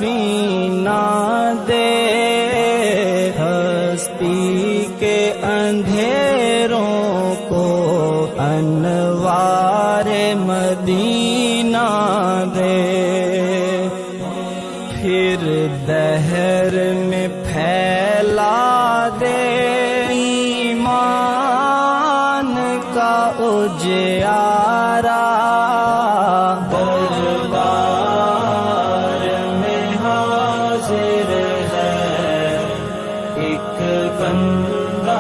سفینہ دے، ہستی کے اندھیروں کو انوار مدینہ دے، پھر دہر میں پھیلا دے ایمان کا اجیارہ، دربار میں حاضر ہے ایک بندہ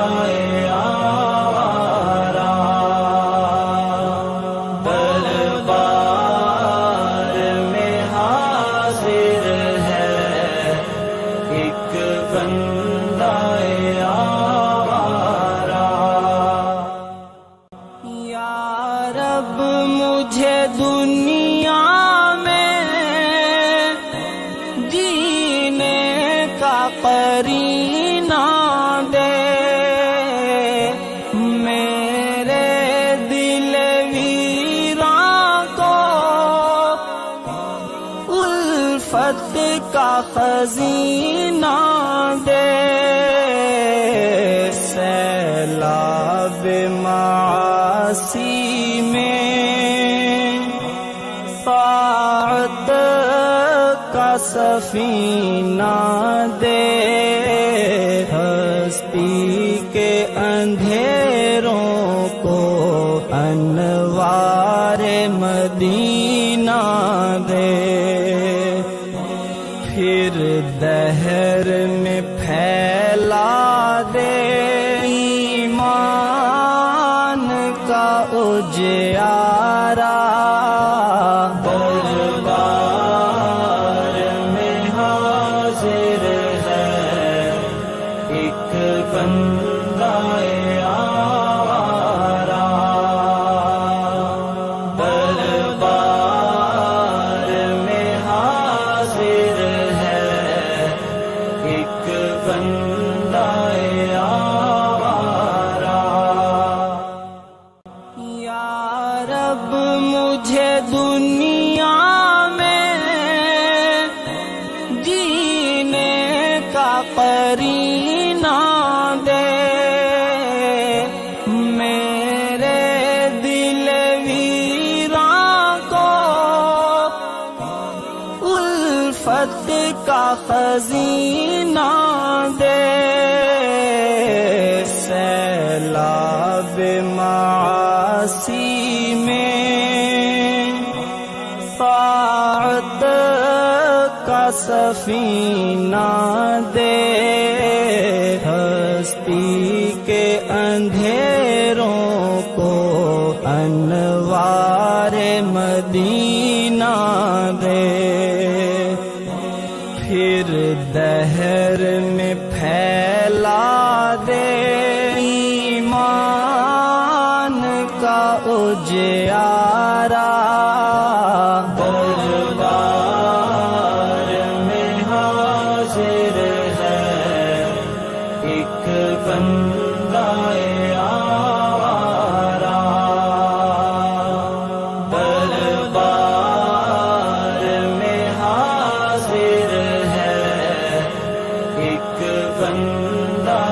آوارہ، دربار میں حاضر ہے ایک بندہ آوارہ۔ یا رب مجھے دنیا میں جینے کا قرینہ دے، میرے دل ویراں کو الفت کا خزینہ دے، سیلاب معاصی میں طاعت کا سفینہ دے، ہستی کے اندھیروں کو انوار مدینہ دے، پھر دہر میں پھیلا دے ایمان کا اجیارہ، دربار میں حاضر ہے ایک بندہ آوارہ، دربار میں حاضر ہے ایک بندہ آوارہ۔ یا رب مجھے دنیا میں جینے کا قرینہ دے، میرے دل ویراں کو الفت کا خزینہ دے، سیلاب معاصی میں طاعت کا سفینہ دے، ہستی کے اندھیروں کو انوار مدینہ دے، پھر دہر میں پھیلا دے ایمان کا اجیارہ، دربار میں حاضر ہے ایک بندہ آوارہ، دربار میں حاضر ہے ایک بندہ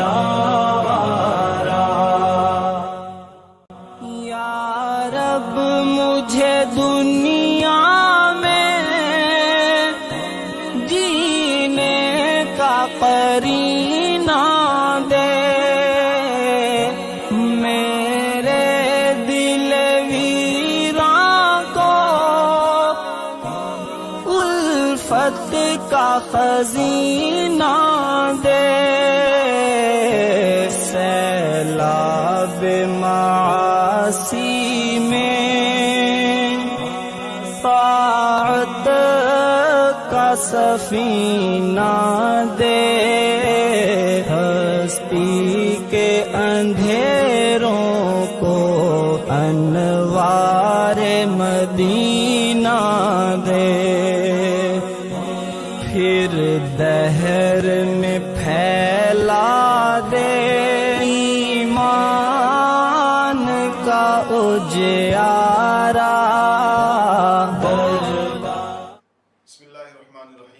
آوارہ۔ یا رب مجھے دنیا میں جینے کا قرینہ دے، میرے دل ویراں کو الفت کا خزینہ دے، سیلاب معاصی میں طاعت کا سفینہ دے، ہستی کے اندھیروں کو انوار مدینہ دے، پھر دہر میں پھیلا دے ایمان کا اجیارہ، بسم اللہ الرحمن الرحیم۔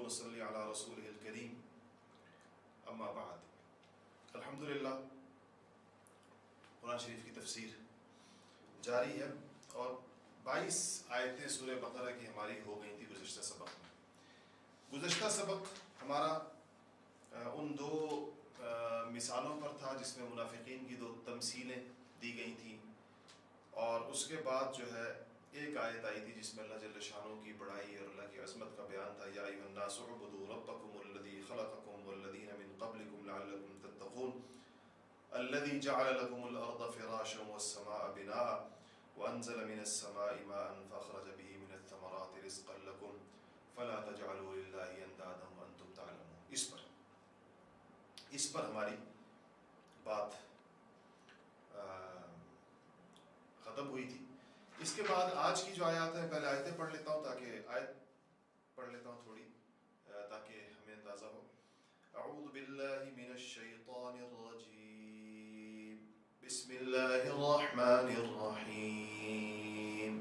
ونصلي على رسوله الكريم اما بعد. الحمدللہ قرآن شریف کی تفسیر جاری ہے اور 22 آیتیں سورہ بقرہ کی ہماری ہو گئی تھی گزشتہ سبق میں. گزشتہ سبق ہمارا ان دو مثالوں پر تھا جس میں منافقین کی دو تمثیلیں دی گئی تھیں، اور اس کے بعد جو ہے ایک آیت آئی تھی جس میں اللہ جل شانہ کی بڑائی اور اللہ کی عظمت کا بیان تھا. یا ایھا الناس اعبدوا ربکم الذی خلقکم والذین من قبلکم لعلکم تتقون الذی جعل لکم الارض فراشا والسماء بناء وانزل من السماء ماء فاخرج به من الثمرات رزقا لکم فلا تجعلوا للہ اندادا وانتم تعلمون. اس پر ہماری بات ختم ہوئی تھی. اس کے بعد آج کی جو آیات ہیں، پہلے آیتیں پڑھ لیتا ہوں تاکہ آیت پڑھ لیتا ہوں تھوڑی تاکہ ہمیں اندازہ ہو. اعوذ باللہ من الشیطان الرجیم بسم اللہ الرحمن الرحیم.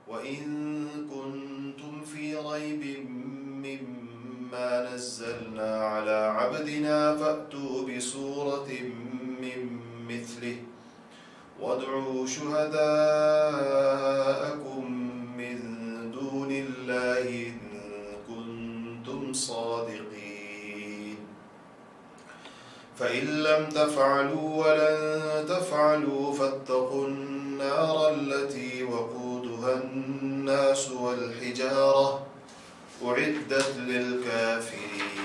وَإِن كُنتُمْ فِي رَيْبٍ مِّمَّا نَزَّلْنَا عَلَى عَبْدِنَا فَأْتُوا بِسُورَةٍ مِّن مِّثْلِهِ وَادْعُوا شُهَدَاءَكُم مِّن دُونِ اللَّهِ إِن كُنتُمْ صَادِقِينَ. فَإِن لَّمْ تَفْعَلُوا وَلَن تَفْعَلُوا فَاتَّقُوا النَّارَ الَّتِي وَقُودُهَا النَّاسُ وَالْحِجَارَةُ أُعِدَّتْ لِلْكَافِرِينَ.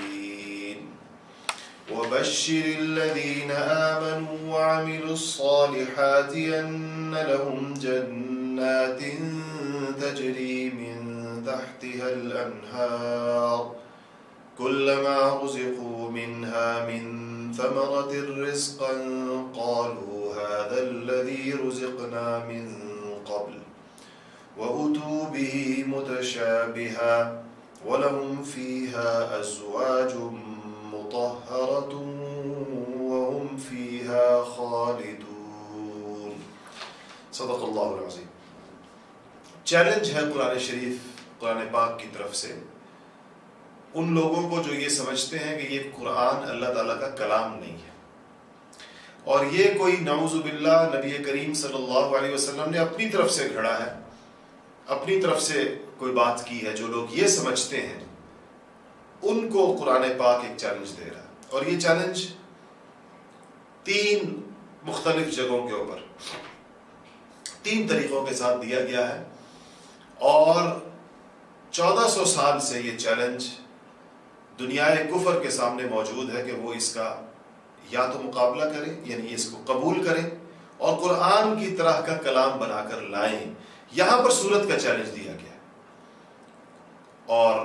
وَبَشِّرِ الَّذِينَ آمَنُوا وَعَمِلُوا الصَّالِحَاتِ أَنَّ لَهُمْ جَنَّاتٍ تَجْرِي مِن تَحْتِهَا الْأَنْهَارُ كُلَّمَا رُزِقُوا مِنْهَا مِن ثَمَرَةٍ رِزْقًا قَالُوا هَذَا الَّذِي رُزِقْنَا مِن قَبْلُ وَأُتُوا بِهِ مُتَشَابِهًا وَلَهُمْ فِيهَا أَزْوَاجٌ مُطَهَّرَةٌ وَهُمْ فِيهَا خَالِدُونَ. صدق اللہ العظیم. چیلنج ہے قرآن شریف، قرآن پاک کی طرف سے ان لوگوں کو جو یہ سمجھتے ہیں کہ یہ قرآن اللہ تعالیٰ کا کلام نہیں ہے، اور یہ کوئی نعوذ باللہ نبی کریم صلی اللہ علیہ وسلم نے اپنی طرف سے گھڑا ہے، اپنی طرف سے کوئی بات کی ہے. جو لوگ یہ سمجھتے ہیں ان کو قرآن پاک ایک چیلنج دے رہا ہے، اور یہ چیلنج 3 مختلف جگہوں کے اوپر 3 طریقوں کے ساتھ دیا گیا ہے، اور 1400 سال سے یہ چیلنج دنیا کفر کے سامنے موجود ہے کہ وہ اس کا یا تو مقابلہ کریں، یعنی اس کو قبول کریں اور قرآن کی طرح کا کلام بنا کر لائیں. یہاں پر سورت کا چیلنج دیا گیا ہے، اور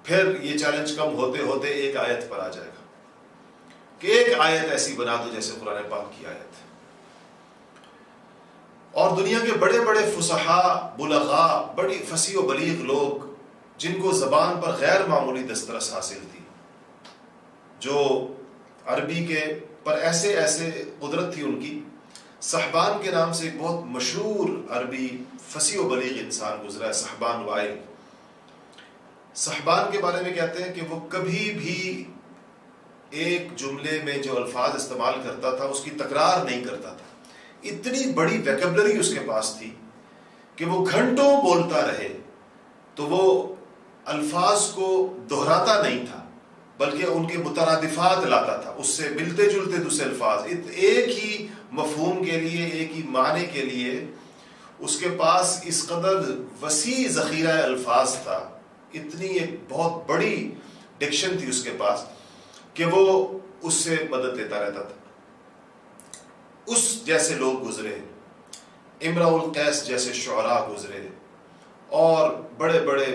پھر یہ چیلنج کم ہوتے ہوتے ایک آیت پر آ جائے گا کہ ایک آیت ایسی بنا دو جیسے قرآن پاک کی آیت. اور دنیا کے بڑے بڑے فصحاء، بلغاء، بڑی فصیح و بلیغ لوگ جن کو زبان پر غیر معمولی دسترس حاصل تھی، جو عربی کے پر ایسے قدرت تھی ان کی. صحبان کے نام سے ایک بہت مشہور عربی فصیح و بلیغ انسان گزرا ہے، صحبان وائل. صحبان کے بارے میں کہتے ہیں کہ وہ کبھی بھی ایک جملے میں جو الفاظ استعمال کرتا تھا اس کی تکرار نہیں کرتا تھا. اتنی بڑی ویکیبلری اس کے پاس تھی کہ وہ گھنٹوں بولتا رہے تو وہ الفاظ کو دہراتا نہیں تھا، بلکہ ان کے مترادفات لاتا تھا، اس سے ملتے جلتے دوسرے الفاظ ایک ہی مفہوم کے لیے، ایک ہی معنی کے لیے. اس کے پاس اس قدر وسیع ذخیرہ الفاظ تھا، اتنی ایک بہت بڑی ڈکشن تھی اس کے پاس کہ وہ اس سے مدد لیتا رہتا تھا. اس جیسے لوگ گزرے، امرؤ القیس جیسے شعراء گزرے، اور بڑے بڑے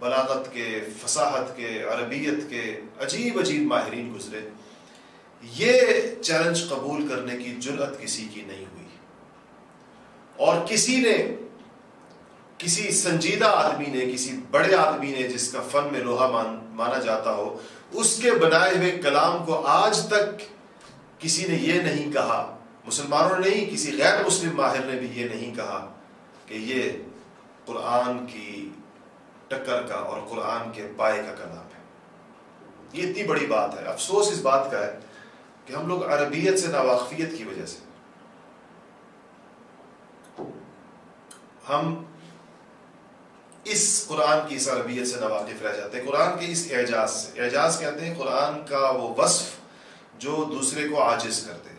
بلاغت کے، فصاحت کے، عربیت کے عجیب عجیب ماہرین گزرے. یہ چیلنج قبول کرنے کی جرأت کسی کی نہیں ہوئی، اور کسی سنجیدہ آدمی نے، کسی بڑے آدمی نے جس کا فن میں لوہا مانا جاتا ہو، اس کے بنائے ہوئے کلام کو آج تک کسی نے یہ نہیں کہا، مسلمانوں نے نہیں، کسی غیر مسلم ماہر نے بھی یہ نہیں کہا کہ یہ قرآن کی ٹکر کا اور قرآن کے پائے کا کلام ہے. یہ اتنی بڑی بات ہے. افسوس اس بات کا ہے کہ ہم لوگ عربیت سے ناواقفیت کی وجہ سے ہم اس قرآن کی اس عربیت سے ناواقف رہ جاتے ہیں. قرآن کے اس اعجاز سے، اعجاز کہتے ہیں قرآن کا وہ وصف جو دوسرے کو عاجز کر دے،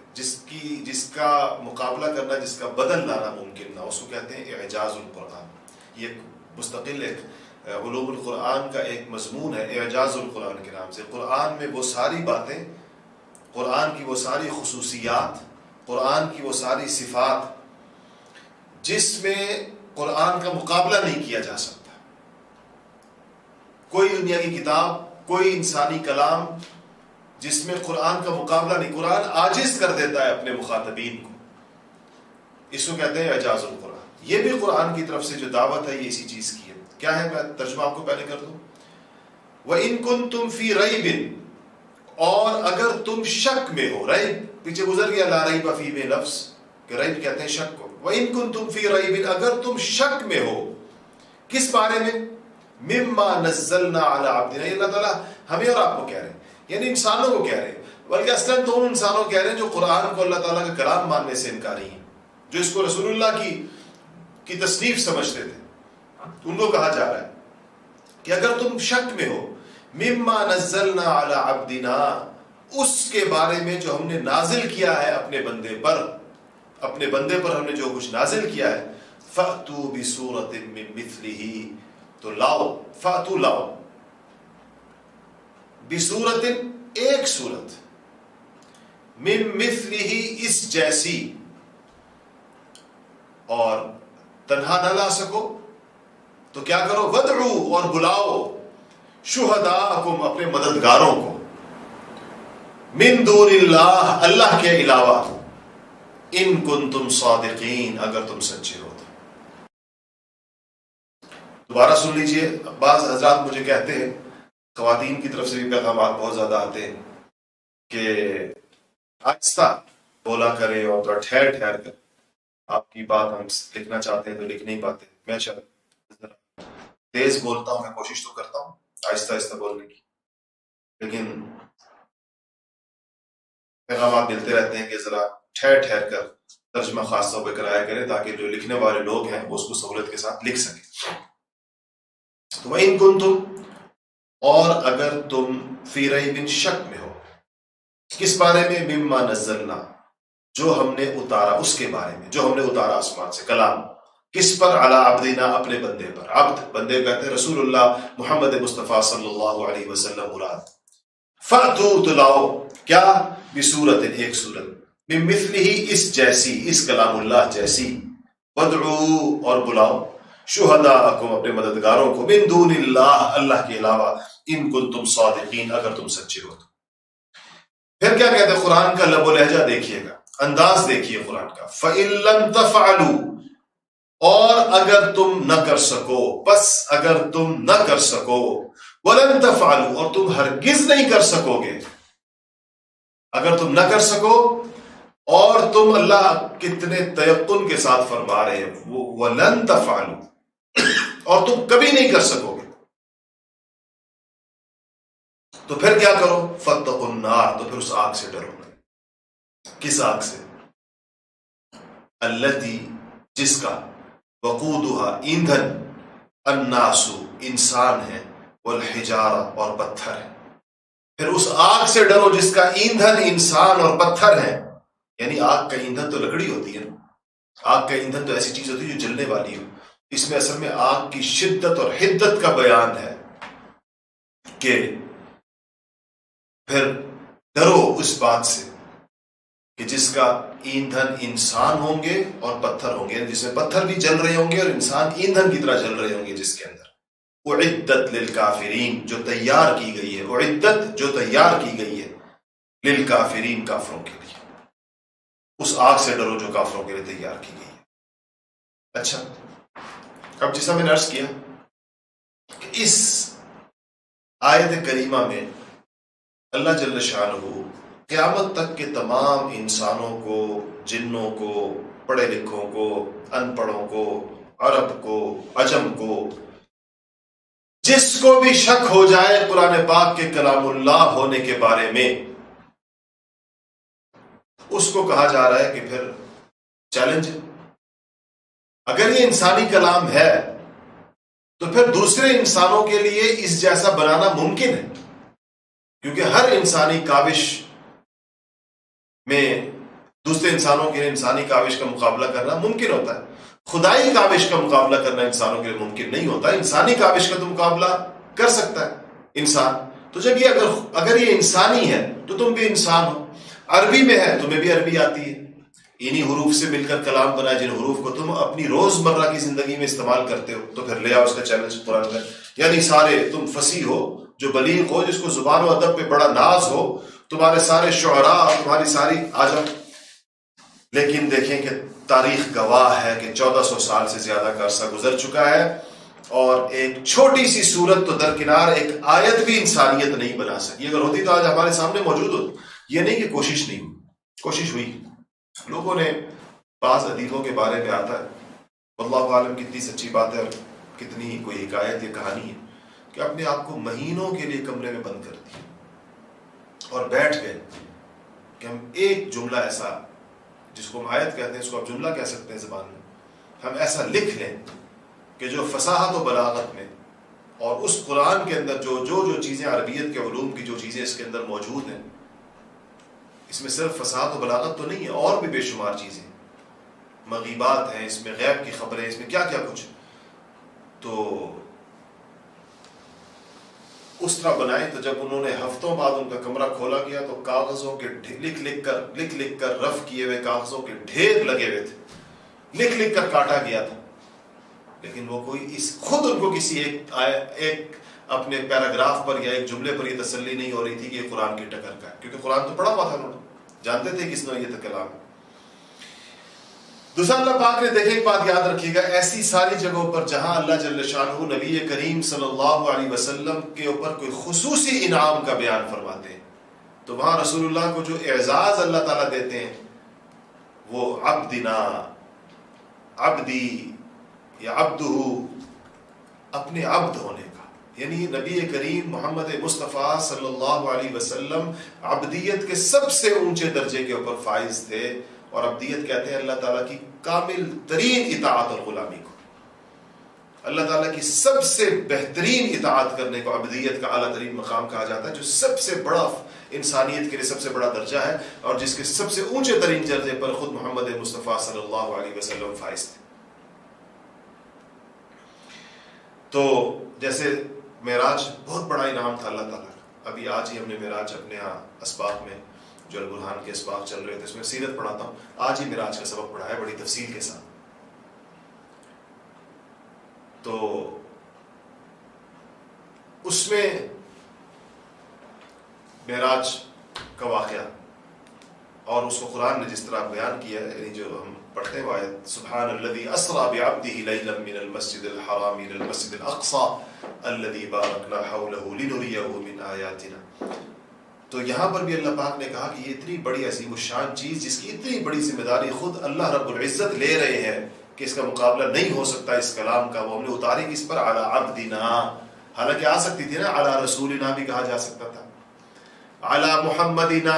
جس کا مقابلہ کرنا، جس کا بدل لانا ممکن نہ، اس کو کہتے ہیں اعجاز القرآن. یہ مستقل ایک علوم القرآن کا ایک مضمون ہے اعجاز القرآن کے نام سے. قرآن میں وہ ساری باتیں، قرآن کی وہ ساری خصوصیات، قرآن کی وہ ساری صفات جس میں قرآن کا مقابلہ نہیں کیا جا سکتا. کوئی دنیا کی کتاب، کوئی انسانی کلام جس میں قرآن کا مقابلہ نہیں. قرآن عاجز کر دیتا ہے اپنے مخاطبین کو. اس کو کہتے ہیں اعجاز القرآن. یہ بھی قرآن کی طرف سے جو دعوت ہے یہ اسی چیز کی ہے. کیا ہے؟ میں ترجمہ آپ کو پہلے کر دوں. وَإِن كُنتُمْ فِي رَيْبٍ، اور اگر تم شک میں ہو. ریب پیچھے گزر گیا، لا ریب فی میں لفظ، کہ ریب کہتے ہیں شک کو. وَإِن كُنتُمْ فِي رَيْبٍ، اگر تم شک میں ہو. کس بارے میں؟ مِمَّا نَزَّلْنَا عَلَىٰ عَبْدِنَا. یہ اللہ تعالیٰ ہمیں اور آپ کو کہہ رہے ہیں، یعنی انسانوں کو کہہ رہے ہیں، بلکہ اصلاً تو ان انسانوں کو کہہ رہے ہیں جو قرآن کو اللہ تعالیٰ کا کلام ماننے سے انکاری ہیں، جو اس کو رسول اللہ کی تصنیف سمجھتے تھے. ان کو کہا جا رہا ہے کہ اگر تم شک میں ہو، مِمَّا نَزَّلْنَا عَلَىٰ عَبْدِنَا، اس کے بارے میں جو ہم نے نازل کیا ہے اپنے بندے پر، اپنے بندے پر ہم نے جو کچھ نازل کیا ہے. فَأْتُوا بِسُورَةٍ مِّن مِثْلِهِ، تو لاؤ، فَأْتُوا لاؤ، بِسُورَةٍ ایک صورت، مِن مِثْلِهِ اس جیسی، اور تنہا نہ لا سکو تو کیا کرو؟ وَدْعُوا، اور بلاؤ، شُهَدَاءَكُمْ اپنے مددگاروں کو، مِن دُونِ اللَّهِ اللہ کے علاوہ، ان کنتم صادقین اگر تم سچے ہو. دوبارہ سن لیجئے. بعض حضرات مجھے کہتے ہیں، خواتین کی طرف سے بھی پیغامات بہت زیادہ آتے ہیں کہ آہستہ بولا کرے اور تھوڑا ٹھہر ٹھہر کر. آپ کی بات ہم لکھنا چاہتے ہیں تو لکھ نہیں پاتے. میں تیز بولتا ہوں، میں کوشش تو کرتا ہوں آہستہ آہستہ بولنے کی، لیکن پیغامات ملتے رہتے ہیں کہ ذرا ٹھہر ٹھہر کر ترجمہ خاص طور پہ کرایا کریں تاکہ جو لکھنے والے لوگ ہیں وہ اس کو سہولت کے ساتھ لکھ سکیں. تو وَإِن كُنتُمْ، اور اگر تم فی ریب شک میں ہو. کس بارے میں؟ مما نزلنا، جو ہم نے اتارا، اس کے بارے میں جو ہم نے اتارا آسمان سے، کلام. کس پر؟ علی عبدنا، اپنے بندے پر. عبد بندے کہتے ہیں رسول اللہ محمد مصطفیٰ صلی اللہ علیہ وسلم مراد. فَأْتُوا، تو لاؤ، کیا؟ بسورت، ایک سورت، من مثلہ اس جیسی، اس کلام اللہ جیسی. وَادْعُوا، اور بلاؤ، شہداءکم اپنے مددگاروں کو، من دون اللہ اللہ کے علاوہ، ان کنتم صادقین اگر تم سچے ہو. پھر کیا کہتے ہیں؟ قرآن کا لب و لہجہ دیکھیے گا، انداز دیکھیے قرآن کا. فَإِن لَمْ تَفْعَلُوا، اور اگر تم نہ کر سکو، بس اگر تم نہ کر سکو، وَلَن تَفْعَلُوا، اور تم ہرگز نہیں کر سکو گے. اگر تم نہ کر سکو، اور تم، اللہ کتنے تیقن کے ساتھ فرما رہے ہیں، وَلَن تَفْعَلُوا، اور تم کبھی نہیں کر سکو گے، تو پھر کیا کرو؟ فَاتَّقُوا النَّارَ، تو پھر اس آگ سے ڈرو. کس آگ سے؟ الَّتِي، جس کا، وقودها ایندھن، الناس انسان ہے، والحجارہ اور پتھر ہے. پھر اس آگ سے ڈرو جس کا ایندھن انسان اور پتھر ہے. یعنی آگ کا ایندھن تو لکڑی ہوتی ہے نا، آگ کا ایندھن تو ایسی چیز ہوتی ہے جو جلنے والی ہو. اس میں اصل میں آگ کی شدت اور حدت کا بیان ہے کہ پھر ڈرو اس بات سے کہ جس کا ایندھن انسان ہوں گے اور پتھر ہوں گے، جس میں پتھر بھی جل رہے ہوں گے اور انسان ایندھن کی طرح جل رہے ہوں گے، جس کے اندر اعدت للکافرین، جو تیار کی گئی ہے، اعدت جو تیار کی گئی ہے، للکافرین کافروں کے لیے. اس آگ سے ڈرو جو کافروں کے لیے تیار کی گئی ہے. اچھا، اب جیسا میں نے عرض کیا کہ اس آیت کریمہ میں اللہ جل شانہ قیامت تک کے تمام انسانوں کو، جنوں کو، پڑھے لکھوں کو، ان پڑھوں کو، عرب کو، عجم کو، جس کو بھی شک ہو جائے قرآن پاک کے کلام اللہ ہونے کے بارے میں، اس کو کہا جا رہا ہے کہ پھر چیلنج، اگر یہ انسانی کلام ہے تو پھر دوسرے انسانوں کے لیے اس جیسا بنانا ممکن ہے، کیونکہ ہر انسانی کاوش میں دوسرے انسانوں کے لیے انسانی کاوش کا مقابلہ کرنا ممکن ہوتا ہے، خدائی کاوش کا مقابلہ کرنا انسانوں کے لیے ممکن نہیں ہوتا۔ انسانی کاوش کا تو مقابلہ کر سکتا ہے انسان، تو جب یہ اگر یہ انسانی ہے تو تم بھی انسان ہو، عربی میں ہے تمہیں بھی عربی آتی ہے، انہی حروف سے مل کر کلام بنا، جن حروف کو تم اپنی روزمرہ کی زندگی میں استعمال کرتے ہو، تو پھر لے آؤ اس کا چیلنج قرآن میں۔ یعنی سارے تم فصیح ہو، جو بلیغ ہو، جس کو زبان و ادب پہ بڑا ناز ہو، تمہارے سارے شعراء، تمہاری ساری آ جاؤ۔ لیکن دیکھیں کہ تاریخ گواہ ہے کہ 1400 سال سے زیادہ کا عرصہ گزر چکا ہے، اور ایک چھوٹی سی صورت تو درکنار، ایک آیت بھی انسانیت نہیں بنا سکی۔ اگر ہوتی تو آج ہمارے سامنے موجود ہوتی۔ یہ نہیں کہ کوشش نہیں ہوئی، کوشش ہوئی، لوگوں نے، بعض ادیبوں کے بارے میں آتا ہے، واللہ عالم کتنی سچی بات ہے اور کتنی کوئی حکایت یا کہانی ہے، کہ اپنے آپ کو مہینوں کے لیے کمرے میں بند کر دیا اور بیٹھ گئے کہ ہم ایک جملہ ایسا، جس کو ہم آیت کہتے ہیں، اس کو آپ جملہ کہہ سکتے ہیں زبان میں، ہم ایسا لکھ لیں کہ جو فصاحت و بلاغت میں اور اس قرآن کے اندر جو چیزیں عربیت کے علوم کی جو چیزیں اس کے اندر موجود ہیں، اس میں صرف فصاحت و بلاغت تو نہیں ہے، اور بھی بے شمار چیزیں، مغیبات ہیں اس میں، غیب کی خبریں اس میں، کیا کیا کچھ، تو اس طرح بنائے۔ تو جب انہوں نے ہفتوں بعد ان کا کمرہ کھولا گیا تو کاغذوں کے لکھ کر رف کیے ہوئے کاغذوں کے ڈھیر لگے ہوئے تھے، لکھ کر کاٹا گیا تھا، لیکن وہ کوئی خود ان کو کسی ایک اپنے پیراگراف پر یا ایک جملے پر یہ تسلی نہیں ہو رہی تھی کہ یہ قرآن کی ٹکر کا ہے، کیونکہ قرآن تو پڑھا ہوا تھا، انہوں نے جانتے تھے کس نے یہ کلام ہے۔ دوسرا اللہ پاک نے، دیکھیں ایک بات یاد رکھیے گا، ایسی ساری جگہوں پر جہاں اللہ جل شانہ نبی کریم صلی اللہ علیہ وسلم کے اوپر کوئی خصوصی انعام کا بیان فرماتے ہیں، تو وہاں رسول اللہ کو جو اعزاز اللہ تعالیٰ دیتے ہیں وہ عبدنا، عبدی یا عبدہ، اپنے عبد ہونے کا، یعنی نبی کریم محمد مصطفیٰ صلی اللہ علیہ وسلم عبدیت کے سب سے اونچے درجے کے اوپر فائز تھے، اور عبدیت کہتے ہیں اللہ تعالیٰ کی کامل ترین اطاعت اور غلامی کو، اللہ تعالیٰ کی سب سے بہترین اطاعت کرنے کو عبدیت کا اعلیٰ ترین مقام کہا جاتا ہے، جو سب سے بڑا انسانیت کے لیے سب سے بڑا درجہ ہے، اور جس کے سب سے اونچے ترین درجے پر خود محمد مصطفیٰ صلی اللہ علیہ وسلم فائز تھے۔ تو جیسے معراج بہت بڑا انعام تھا اللہ تعالیٰ کا، ابھی آج ہی ہم نے معراج اپنے ہاں اسباق میں، جو البرہان کے اسباق چل رہے تھے اس میں سیرت پڑھاتا ہوں، آج ہی معراج کا سبق پڑھایا بڑی تفصیل کے ساتھ۔ تو اس میں معراج کا واقعہ اور اس کو قرآن نے جس طرح بیان کیا ہے، یعنی جو ہم پڑھتے ہیں وہ آیت، سبحان الذی اسری بعبدہ لیلا من المسجد الحرام الى المسجد الاقصى الذی بارکنا حولہ لنریہ من آیاتنا۔ تو یہاں پر بھی اللہ پاک نے کہا کہ یہ اتنی بڑی عظیم الشان چیز، جس کی اتنی بڑی ذمہ داری خود اللہ رب العزت لے رہے ہیں کہ اس کا مقابلہ نہیں ہو سکتا اس کلام کا، وہ ہم نے اتاری کس پر، علی عبدنا، حالانکہ آ سکتی تھی نا علی رسولنا بھی کہا جا سکتا تھا، علی محمدنا،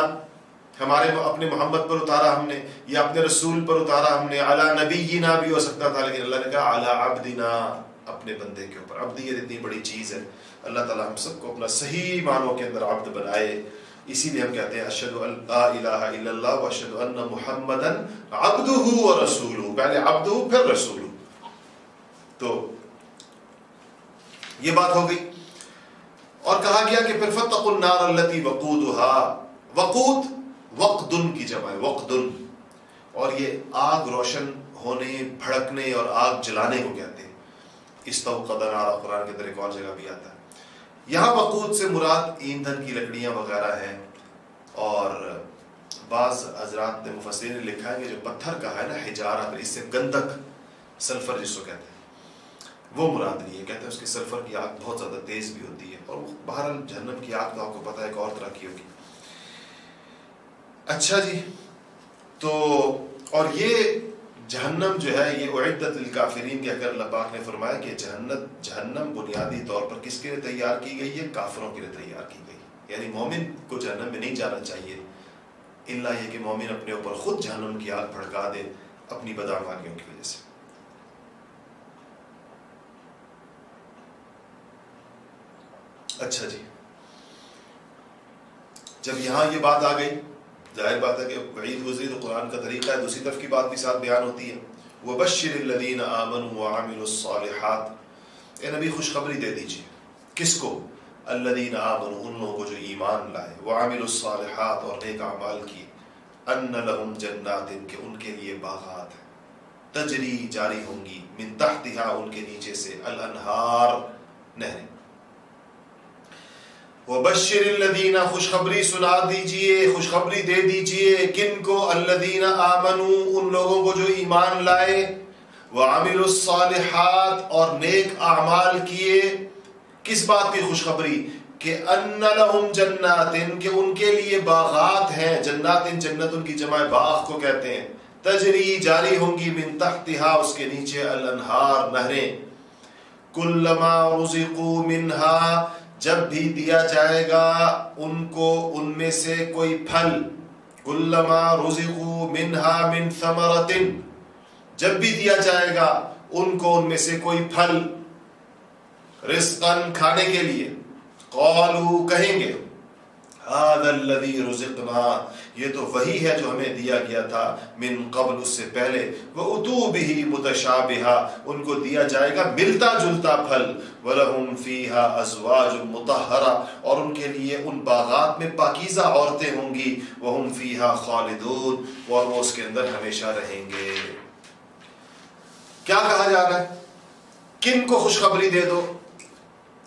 ہمارے اپنے محمد پر اتارا ہم نے، یا اپنے رسول پر اتارا ہم نے، علی نبینا بھی ہو سکتا تھا، لیکن اللہ نے کہا علی عبدنا، اپنے بندے کے اوپر۔ عبدیت اتنی بڑی چیز ہے، اللہ تعالیٰ ہم سب کو اپنا صحیح معنوں کے اندر عبد بنائے۔ اسی لیے ہم کہتے ہیں اشہد ان لا الہ الا اللہ واشہد ان محمدا عبدہ ورسولہ، پہلے عبدہ پھر رسولہ۔ تو یہ بات ہو گئی، اور کہا گیا کہ پھر فاتقوا النار التي وقودها، وقود وقدن کی جمع ہے، وقدن، اور یہ آگ روشن ہونے، بھڑکنے اور آگ جلانے کو کہتے ہیں۔ استوقد نارا قرآن کے اندر ایک اور جگہ بھی آتا ہے۔ یہاں وقود سے مراد ایندھن کی لکڑیاں وغیرہ ہیں، اور بعض حضرات نے مفسرین نے لکھا ہے کہ جو پتھر کا ہے نا حجارہ، اس سے گندک، سلفر جس کو کہتے ہیں، وہ مراد نہیں ہے، کہتے ہیں اس کی سلفر کی آگ بہت زیادہ تیز بھی ہوتی ہے، اور بہرحال جہنم کی آگ تو آپ کو پتہ ہے ایک اور طرح کی ہوگی۔ اچھا جی، تو اور یہ جہنم جو ہے یہ اعدت للکافرین کہہ کر اللہ پاک نے فرمایا کہ جہنم بنیادی طور پر کس کے لیے تیار کی گئی ہے؟ کافروں کے لیے تیار کی گئی. یعنی مومن کو جہنم میں نہیں جانا چاہیے الا یہ کہ مومن اپنے اوپر خود جہنم کی آگ بھڑکا دے اپنی بدعمالیوں کی وجہ سے. اچھا جی، جب یہاں یہ بات آ گئی، ظاہر بات ہے کہ وعید گزری تو قرآن کا طریقہ ہے، دوسری طرف کی بات بھی ساتھ بیان ہوتی ہے. وَبَشِّرِ الَّذِينَ آمَنُوا وَعَمِلُوا الصَّالِحَاتِ، اے نبی خوشخبری دے دیجیے. کس کو؟ الَّذِينَ آمَنُوا، ان لوگوں کو جو ایمان لائے، وَعَمِلُوا الصَّالِحَاتِ اور نیک اعمال کیے. أَنَّ لَهُمْ جَنَّاتٍ کہ ان کے لیے باغات ہیں، تجری جاری ہوں گی، من تحتها ان کے نیچے سے، الانہار نہریں. وَبَشِّرِ الَّذِينَ خوشخبری سنا دیجئے، خوشخبری دے دیجئے. کن کو؟ الَّذِينَ آمَنُوا ان لوگوں کو جو ایمان لائے، وَعَمِلُوا الصَّالِحَاتِ اور نیک اعمال کیے. کس بات کی خوشخبری؟ کہ أَنَّ لَهُمْ جَنَّاتٍ کہ ان کے لیے باغات ہیں. جنات جنت ان کی جمع باغ کو کہتے ہیں. تجری جاری ہوں گی، من تحتها اس کے نیچے، الانہار نہریں. کلما رزقوا منها جب بھی دیا جائے گا ان کو ان میں سے کوئی پھل. کلما رزقوا منها من ثمرۃ جب بھی دیا جائے گا ان کو ان میں سے کوئی پھل، رزقا کھانے کے لیے. قالوا کہیں گے، هذا الذي رزقنا یہ تو وہی ہے جو ہمیں دیا گیا تھا، من قبل اس سے پہلے. وَأُتُوا بِهِ مُتَشَابِهًا ان کو دیا جائے گا ملتا جلتا پھل. وَلَهُمْ فِيهَا أَزْوَاجٌ مُطَهَّرَةٌ اور ان کے لیے ان باغات میں پاکیزہ عورتیں ہوں گی. وَهُمْ فِيهَا خَالِدُونَ اور وہ اس کے اندر ہمیشہ رہیں گے. کیا کہا جا رہا ہے؟ کن کو خوشخبری دے دو؟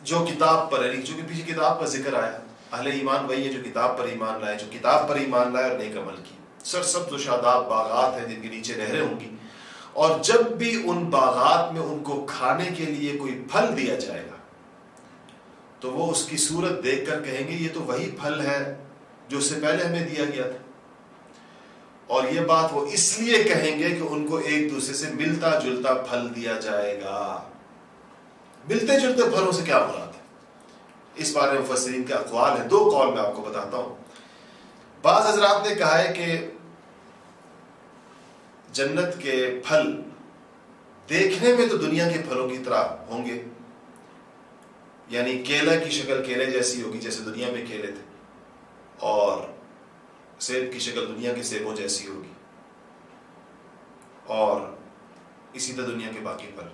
جو کتاب پر ہے، جو کہ پیچھے کتاب کا ذکر آیا. اہل ایمان وہی ہے جو کتاب پر ایمان لائے، جو کتاب پر ایمان لائے اور نیک عمل کی. سرسبز و شاداب باغات ہیں جن کے نیچے نہریں ہوں گی. اور جب بھی ان باغات میں ان کو کھانے کے لیے کوئی پھل دیا جائے گا تو وہ اس کی صورت دیکھ کر کہیں گے یہ تو وہی پھل ہے جو اس سے پہلے ہمیں دیا گیا تھا. اور یہ بات وہ اس لیے کہیں گے کہ ان کو ایک دوسرے سے ملتا جلتا پھل دیا جائے گا. ملتے جلتے پھلوں سے کیا مراد ہے؟ اس بارے میں مفسرین کے اقوال ہیں. دو قول میں آپ کو بتاتا ہوں. بعض حضرات نے کہا ہے کہ جنت کے پھل دیکھنے میں تو دنیا کے پھلوں کی طرح ہوں گے، یعنی کیلا کی شکل کیلے جیسی ہوگی جیسے دنیا میں کیلے تھے، اور سیب کی شکل دنیا کے سیبوں جیسی ہوگی، اور اسی طرح دنیا کے باقی پھل.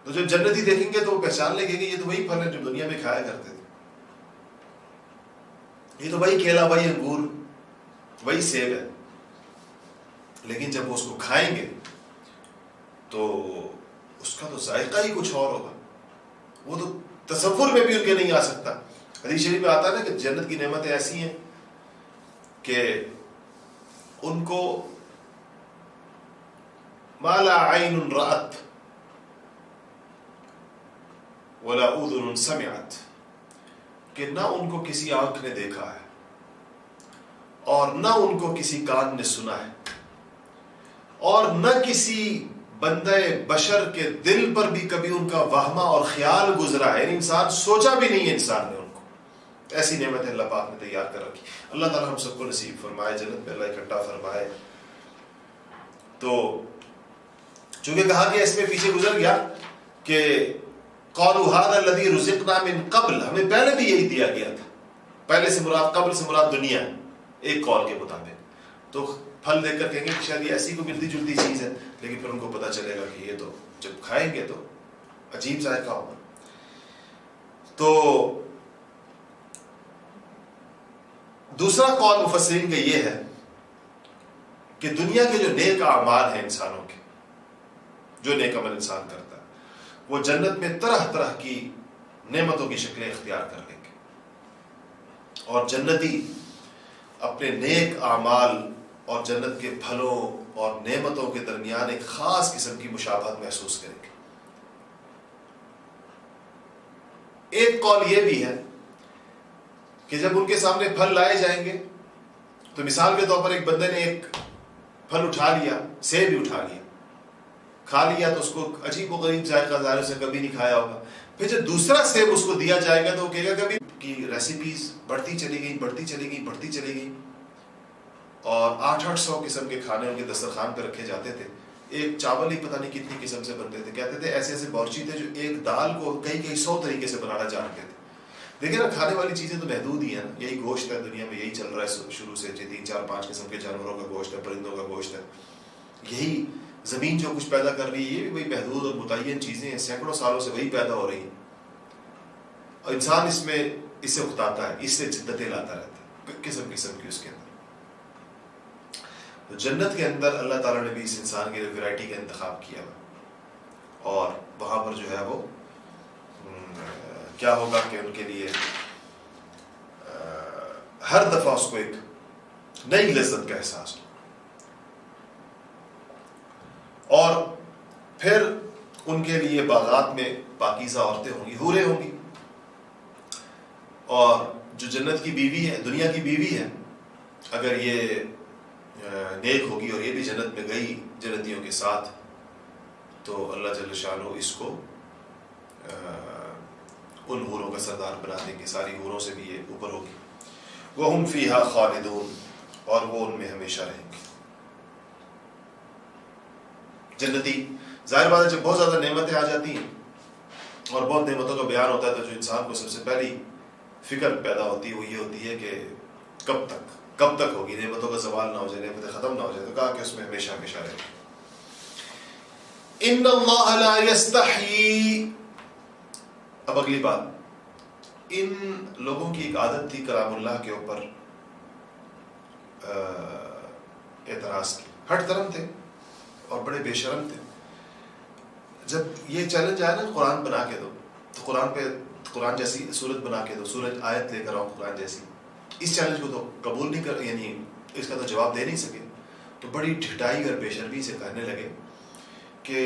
تو جب جنتی دیکھیں گے تو وہ پہچان لیں گے کہ یہ تو وہی پھل ہے جو دنیا میں کھایا کرتے تھے، یہ تو وہی کیلا، وہی انگور، وہی سیب ہے. لیکن جب وہ اس کو کھائیں گے تو اس کا تو ذائقہ ہی کچھ اور ہوگا، وہ تو تصور میں بھی ان کے نہیں آ سکتا. حدیث شریف میں آتا ہے نا کہ جنت کی نعمتیں ایسی ہیں کہ ان کو ما لا عین رأت ولا اذن سمعت کہ نہ ان کو کسی آنکھ نے دیکھا ہے اور نہ ان کو کسی کان نے سنا ہے اور نہ کسی بندہ بشر کے دل پر بھی کبھی ان کا وہمہ اور خیال گزرا ہے. انسان سوچا بھی نہیں ہے انسان نے ان کو. ایسی نعمتیں اللہ پاک نے تیار کر رکھی. اللہ تعالیٰ ہم سب کو نصیب فرمائے، جنت میں اللہ اکٹھا فرمائے. تو چونکہ کہا گیا، اس میں پیچھے گزر گیا کہ قالوا هذا الذي رزقنا من قبل ہمیں پہلے بھی یہی دیا گیا تھا. پہلے سے مراد، قبل سے مراد دنیا، ایک قول کے مطابق. تو پھل دیکھ کر کہیں گے کہ شاید یہ ایسی کو ملتی جلتی چیز ہے، لیکن پھر ان کو پتہ چلے گا کہ یہ تو جب کھائیں گے تو عجیب ذائقہ ہوگا. تو دوسرا قول مفسرین کا یہ ہے کہ دنیا کے جو نیک اعمال ہیں انسانوں کے، جو نیک عمل انسان کرتا ہے، وہ جنت میں طرح طرح کی نعمتوں کی شکلیں اختیار کر لیں گے. اور جنتی اپنے نیک اعمال اور جنت کے پھلوں اور نعمتوں کے درمیان ایک خاص قسم کی مشابہت محسوس کریں گے. ایک قول یہ بھی ہے کہ جب ان کے سامنے پھل لائے جائیں گے تو مثال کے طور پر ایک بندے نے ایک پھل اٹھا لیا، سیب بھی اٹھا لیا، کھا لیا تو اس کو عجیب و غریب ذائقہ ظاہر سے کبھی نہیں کھایا ہوگا. پھر جب دوسرا سیب اس کو دیا جائے گا تو وہ کہے گا کبھی کی ریسیپیز بڑھتی چلی گئی اور 800 قسم کے کھانے ان کے دسترخوان پہ رکھے جاتے تھے. ایک چاول ہی پتہ نہیں کتنی قسم سے بنتے تھے. کہتے تھے ایسے ایسے باورچی تھے جو ایک دال کو کئی 100 طریقے سے بنانا جانتے تھے. دیکھیں نا کھانے والی چیزیں تو محدود ہی ہیں نا. یہی گوشت ہے دنیا میں، یہی چل رہا ہے شروع سے، 3 4 5 قسم کے جانوروں کا گوشت ہے، پرندوں کا گوشت ہے. یہی زمین جو کچھ پیدا کر رہی ہے یہ بھی وہی محدود اور متعین چیزیں ہیں، سینکڑوں سالوں سے وہی پیدا ہو رہی ہیں. اور انسان اس سے اکتاتا ہے، اس سے جدتیں لاتا رہتا ہے قسم کی اس کے اندر. تو جنت کے اندر اللہ تعالیٰ نے بھی اس انسان کے لیے ویرائٹی کا انتخاب کیا ہوا، اور وہاں پر جو ہے وہ کیا ہوگا کہ ان کے لیے ہر دفعہ اس کو ایک نئی لذت کا احساس ہو. اور پھر ان کے لیے باغات میں پاکیزہ عورتیں ہوں گی، حوریں ہوں گی. اور جو جنت کی بیوی ہے، دنیا کی بیوی ہے، اگر یہ نیک ہوگی اور یہ بھی جنت میں گئی جنتیوں کے ساتھ، تو اللہ جل شانہ اس کو ان حوروں کا سردار بنا دیں گے. ساری حوروں سے بھی یہ اوپر ہوگی. وَهُمْ فِيهَا خَالِدُونَ، اور وہ ان میں ہمیشہ رہیں گے. جنتی ظاہر بات ہے جب بہت زیادہ نعمتیں آ جاتی ہیں اور بہت نعمتوں کا بیان ہوتا ہے تو جو انسان کو سب سے پہلی فکر پیدا ہوتی ہے وہ یہ ہوتی ہے کہ کب تک ہوگی، نعمتوں کا زوال نہ ہو جائے، نعمتیں ختم نہ ہو جائے. تو کہا کہ اس میں ہمیشہ رہے. ان اللہ لا یستحیی. اب اگلی بات، ان لوگوں کی ایک عادت تھی کلام اللہ کے اوپر اعتراض کی. ہٹ درم تھے اور بڑے بے شرم تھے. جب یہ چیلنج آیا نا قرآن بنا کے دو، تو قرآن جیسی صورت بنا کے دو، سورج آیت لے کر آؤ قرآن جیسی، اس چیلنج کو تو قبول نہیں کر، یعنی اس کا تو جواب دے نہیں سکے. تو بڑی ڈھٹائی اور بے شرمی سے کہنے لگے کہ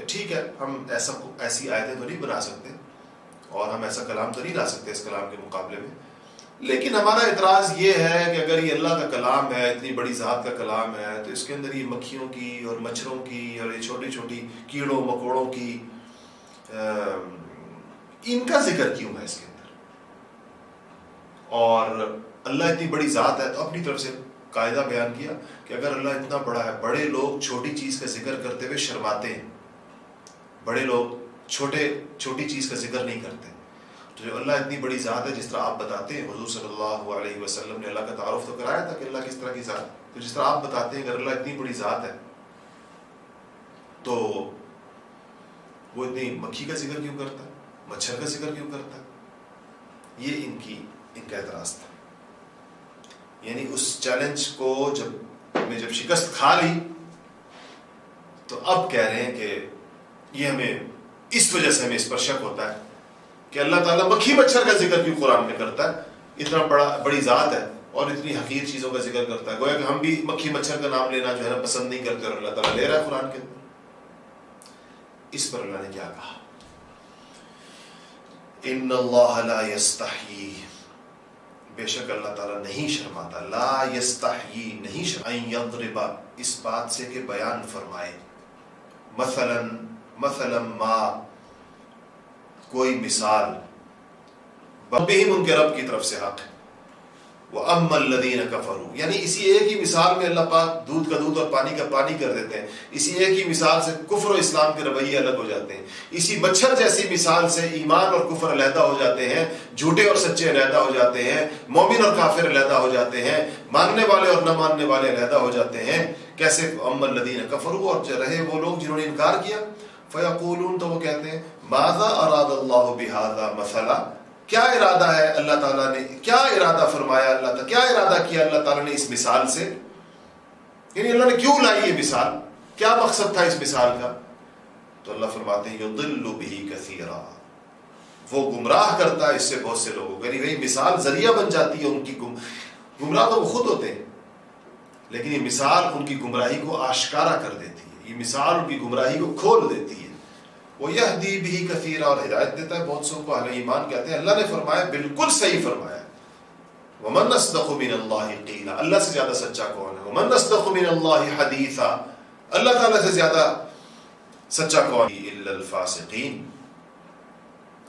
ٹھیک ہے، ہم ایسی آیتیں تو نہیں بنا سکتے اور ہم ایسا کلام تو نہیں لا سکتے اس کلام کے مقابلے میں، لیکن ہمارا اعتراض یہ ہے کہ اگر یہ اللہ کا کلام ہے، اتنی بڑی ذات کا کلام ہے، تو اس کے اندر یہ مکھیوں کی اور مچھروں کی اور یہ چھوٹی چھوٹی کیڑوں مکوڑوں کی ان کا ذکر کیوں ہے اس کے اندر؟ اور اللہ اتنی بڑی ذات ہے. تو اپنی طرف سے قاعدہ بیان کیا کہ اگر اللہ اتنا بڑا ہے، بڑے لوگ چھوٹی چیز کا ذکر کرتے ہوئے شرماتے ہیں، بڑے لوگ چھوٹی چیز کا ذکر نہیں کرتے. تو جو اللہ اتنی بڑی ذات ہے، جس طرح آپ بتاتے ہیں، حضور صلی اللہ علیہ وسلم نے اللہ کا تعارف تو کرایا تھا کہ اللہ کس طرح کی ذات. تو جس طرح آپ بتاتے ہیں اگر اللہ اتنی بڑی ذات ہے تو وہ اتنی مکھی کا ذکر کیوں کرتا ہے، مچھر کا ذکر کیوں کرتا ہے؟ یہ ان کا اعتراض تھا. یعنی اس چیلنج کو جب شکست کھا لی تو اب کہہ رہے ہیں کہ یہ ہمیں اس وجہ سے ہمیں اس پر شک ہوتا ہے کہ اللہ تعالیٰ مکھی مچھر کا ذکر کیوں قرآن میں کرتا ہے. اتنا بڑی ذات ہے اور اتنی حقیر چیزوں کا ذکر کرتا ہے، گویا کہ ہم بھی مکھی مچھر کا نام لینا جو ہے نا پسند نہیں کرتے، اور اللہ تعالیٰ لے رہا ہے قرآن کے اندر. اس پر اللہ نے کیا کہا؟ ان اللہ لا یستحیی، بے شک اللہ تعالیٰ نہیں شرماتا، لا یستحیی نہیں شرماتا، ان یضرب، اس بات سے کہ بیان فرمائے، مثلا ما، کوئی مثال، بہم ان کے رب کی طرف سے حق ہے. وَأَمَّا الَّذِينَ كَفَرُوا، یعنی اسی ایک ہی مثال میں اللہ پاک دودھ کا دودھ اور پانی کا پانی کر دیتے ہیں. اسی ایک ہی مثال سے کفر و اسلام کے رویے الگ ہو جاتے ہیں. اسی مچھر جیسی مثال سے ایمان اور کفر علیحدہ ہو جاتے ہیں، جھوٹے اور سچے علیحدہ ہو جاتے ہیں، مومن اور کافر علیحدہ ہو جاتے ہیں، ماننے والے اور نہ ماننے والے علیحدہ ہو جاتے ہیں. کیسے؟ وَأَمَّا الَّذِينَ كَفَرُوا، اور رہے وہ لوگ جنہوں نے انکار کیا، فَيَقُولُونَ، تو وہ کہتے ہیں، مَاذَا أَرَادَ اللَّهُ بِهَذَا مَثَلًا، کیا ارادہ ہے اللہ تعالیٰ نے، کیا ارادہ فرمایا اللہ تعالیٰ، کیا ارادہ کیا اللہ تعالیٰ نے اس مثال سے، یعنی اللہ نے کیوں لائی یہ مثال، کیا مقصد تھا اس مثال کا؟ تو اللہ فرماتے ہیں یضل بہ کثیرا، وہ گمراہ کرتا ہے اس سے بہت سے لوگوں کو. یعنی وہی مثال ذریعہ بن جاتی ہے ان کی گمراہ تو وہ خود ہوتے ہیں، لیکن یہ مثال ان کی گمراہی کو آشکارا کر دیتی ہے، یہ مثال ان کی گمراہی کو کھول دیتی ہے. وہ یہدی بہ کثیرا، اور ہدایت دیتا ہے بہت سو کو. اہل ایمان کہتے ہیں اللہ نے فرمایا بالکل صحیح فرمایا، ومن اصدق من اللہ قیلا، اللہ سے زیادہ سچا کون ہے؟ ومن اصدق من اللہ حدیثا، اللہ تعالیٰ سے زیادہ سچا کون ہے؟ الا الفاسقین،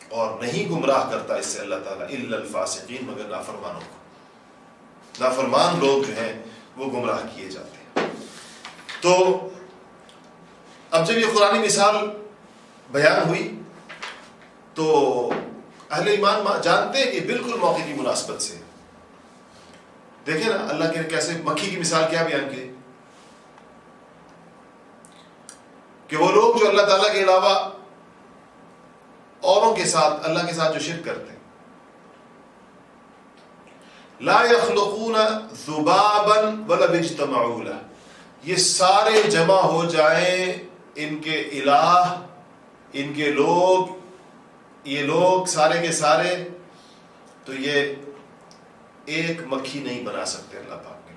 اور نہیں گمراہ کرتا اس سے اللہ تعالیٰ الا الفاسقین، مگر نافرمانوں کو، نافرمان لوگ جو ہیں وہ گمراہ کیے جاتے ہیں۔ تو اب جب یہ قرآنی مثال بیان ہوئی تو اہل ایمان جانتے ہیں کہ بالکل موقع کی مناسبت سے، دیکھیں نا اللہ کے کیسے مکھی کی مثال کیا بیان کی کہ وہ لوگ جو اللہ تعالیٰ کے علاوہ اوروں کے ساتھ، اللہ کے ساتھ جو شرک کرتے ہیں، لا یخلقون ذبابا ولو اجتمعوا لہ، یہ سارے جمع ہو جائیں، ان کے الہ، ان کے لوگ، یہ لوگ سارے کے سارے، تو یہ ایک مکھی نہیں بنا سکتے اللہ پاک نے،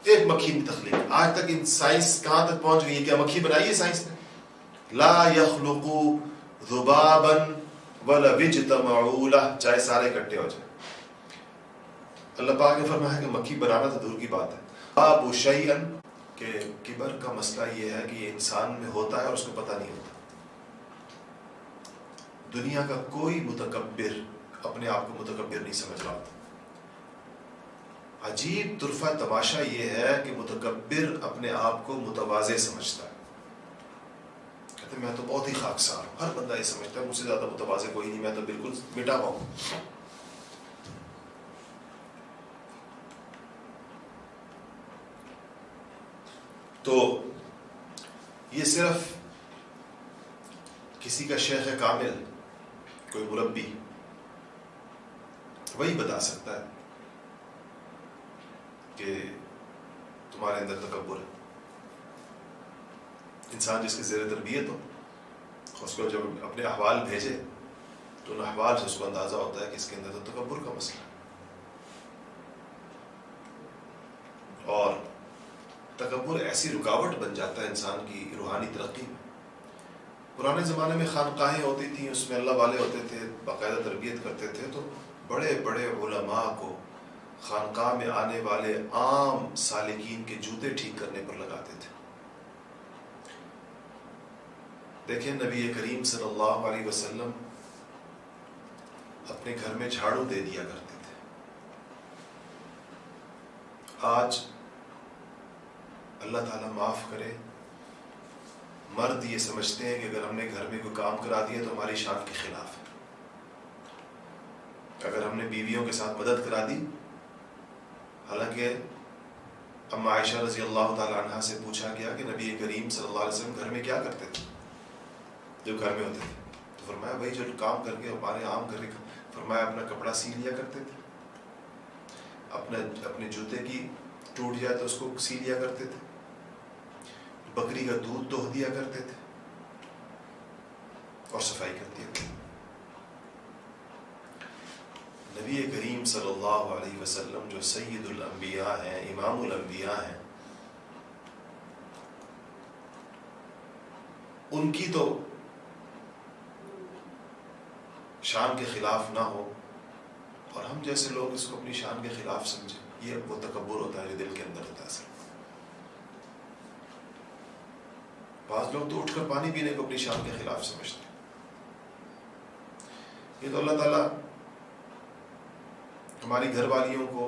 ایک مکھی نہیں تخلیق۔ آج تک ان سائنس کہاں تک پہنچ گئی ہے؟ کیا مکھی بنائی ہے سائنس نے؟ لا یخلقوا ذبابا ولو اجتمعوا لہ، چاہے سارے اکٹھے ہو جائیں۔ اللہ پاک نے فرمایا کہ مکھی بنانا تو دور کی بات ہے۔ باب شیئا، کہ کبر کا مسئلہ یہ ہے کہ یہ انسان میں ہوتا ہے اور اس کو پتہ نہیں ہوتا۔ دنیا کا کوئی متکبر اپنے آپ کو متکبر نہیں سمجھ رہا ہوتا۔ عجیب طرفہ تماشا یہ ہے کہ متکبر اپنے آپ کو متواضع سمجھتا ہے، کہتے ہیں میں تو بہت ہی خاکسار ہوں، ہر بندہ یہ سمجھتا ہے مجھ سے زیادہ متواضع کوئی نہیں، میں تو بالکل مٹا ہوا ہوں۔ تو یہ صرف کسی کا شیخ کامل، کوئی مربی، وہی بتا سکتا ہے کہ تمہارے اندر تکبر ہے۔ انسان جس کے زیر تربیت ہو، اس کو جب اپنے احوال بھیجے تو ان احوال سے اس کو اندازہ ہوتا ہے کہ اس کے اندر تو تکبر کا مسئلہ ہے۔ اور تکبر ایسی رکاوٹ بن جاتا ہے انسان کی روحانی ترقی میں۔ پرانے زمانے میں خانقاہیں ہوتی تھیں، اس میں اللہ والے ہوتے تھے، باقاعدہ تربیت کرتے تھے، تو بڑے بڑے علماء کو خانقاہ میں آنے والے عام سالکین کے جوتے ٹھیک کرنے پر لگاتے تھے۔ دیکھیں نبی کریم صلی اللہ علیہ وسلم اپنے گھر میں جھاڑو دے دیا کرتے تھے۔ آج اللہ تعالیٰ معاف کرے، مرد یہ سمجھتے ہیں کہ اگر ہم نے گھر میں کوئی کام کرا دیا تو ہماری شان کے خلاف ہے۔ اگر ہم نے بیویوں کے ساتھ مدد کرا دی، حالانکہ اما عائشہ رضی اللہ تعالیٰ عنہ سے پوچھا گیا کہ نبی کریم صلی اللہ علیہ وسلم گھر میں کیا کرتے تھے جب گھر میں ہوتے تھے؟ تو فرمایا وہی جو کام کر کے ہمارے عام گھر کے، فرمایا اپنا کپڑا سی لیا کرتے تھے، اپنے جوتے کی ٹوٹ جائے تو اس کو سی لیا کرتے تھے، بکری کا دودھ دوہ دیا کرتے تھے اور صفائی کرتے تھے۔ نبی کریم صلی اللہ علیہ وسلم جو سید الانبیاء ہیں، امام الانبیاء ہیں، ان کی تو شان کے خلاف نہ ہو اور ہم جیسے لوگ اس کو اپنی شان کے خلاف سمجھیں، یہ وہ تکبر ہوتا ہے جو دل کے اندر ہوتا ہے۔ اصل بعض لوگ تو اٹھ کر پانی پینے کو اپنی شان کے خلاف سمجھتے ہیں۔ یہ تو اللہ تعالیٰ ہماری گھر والیوں کو،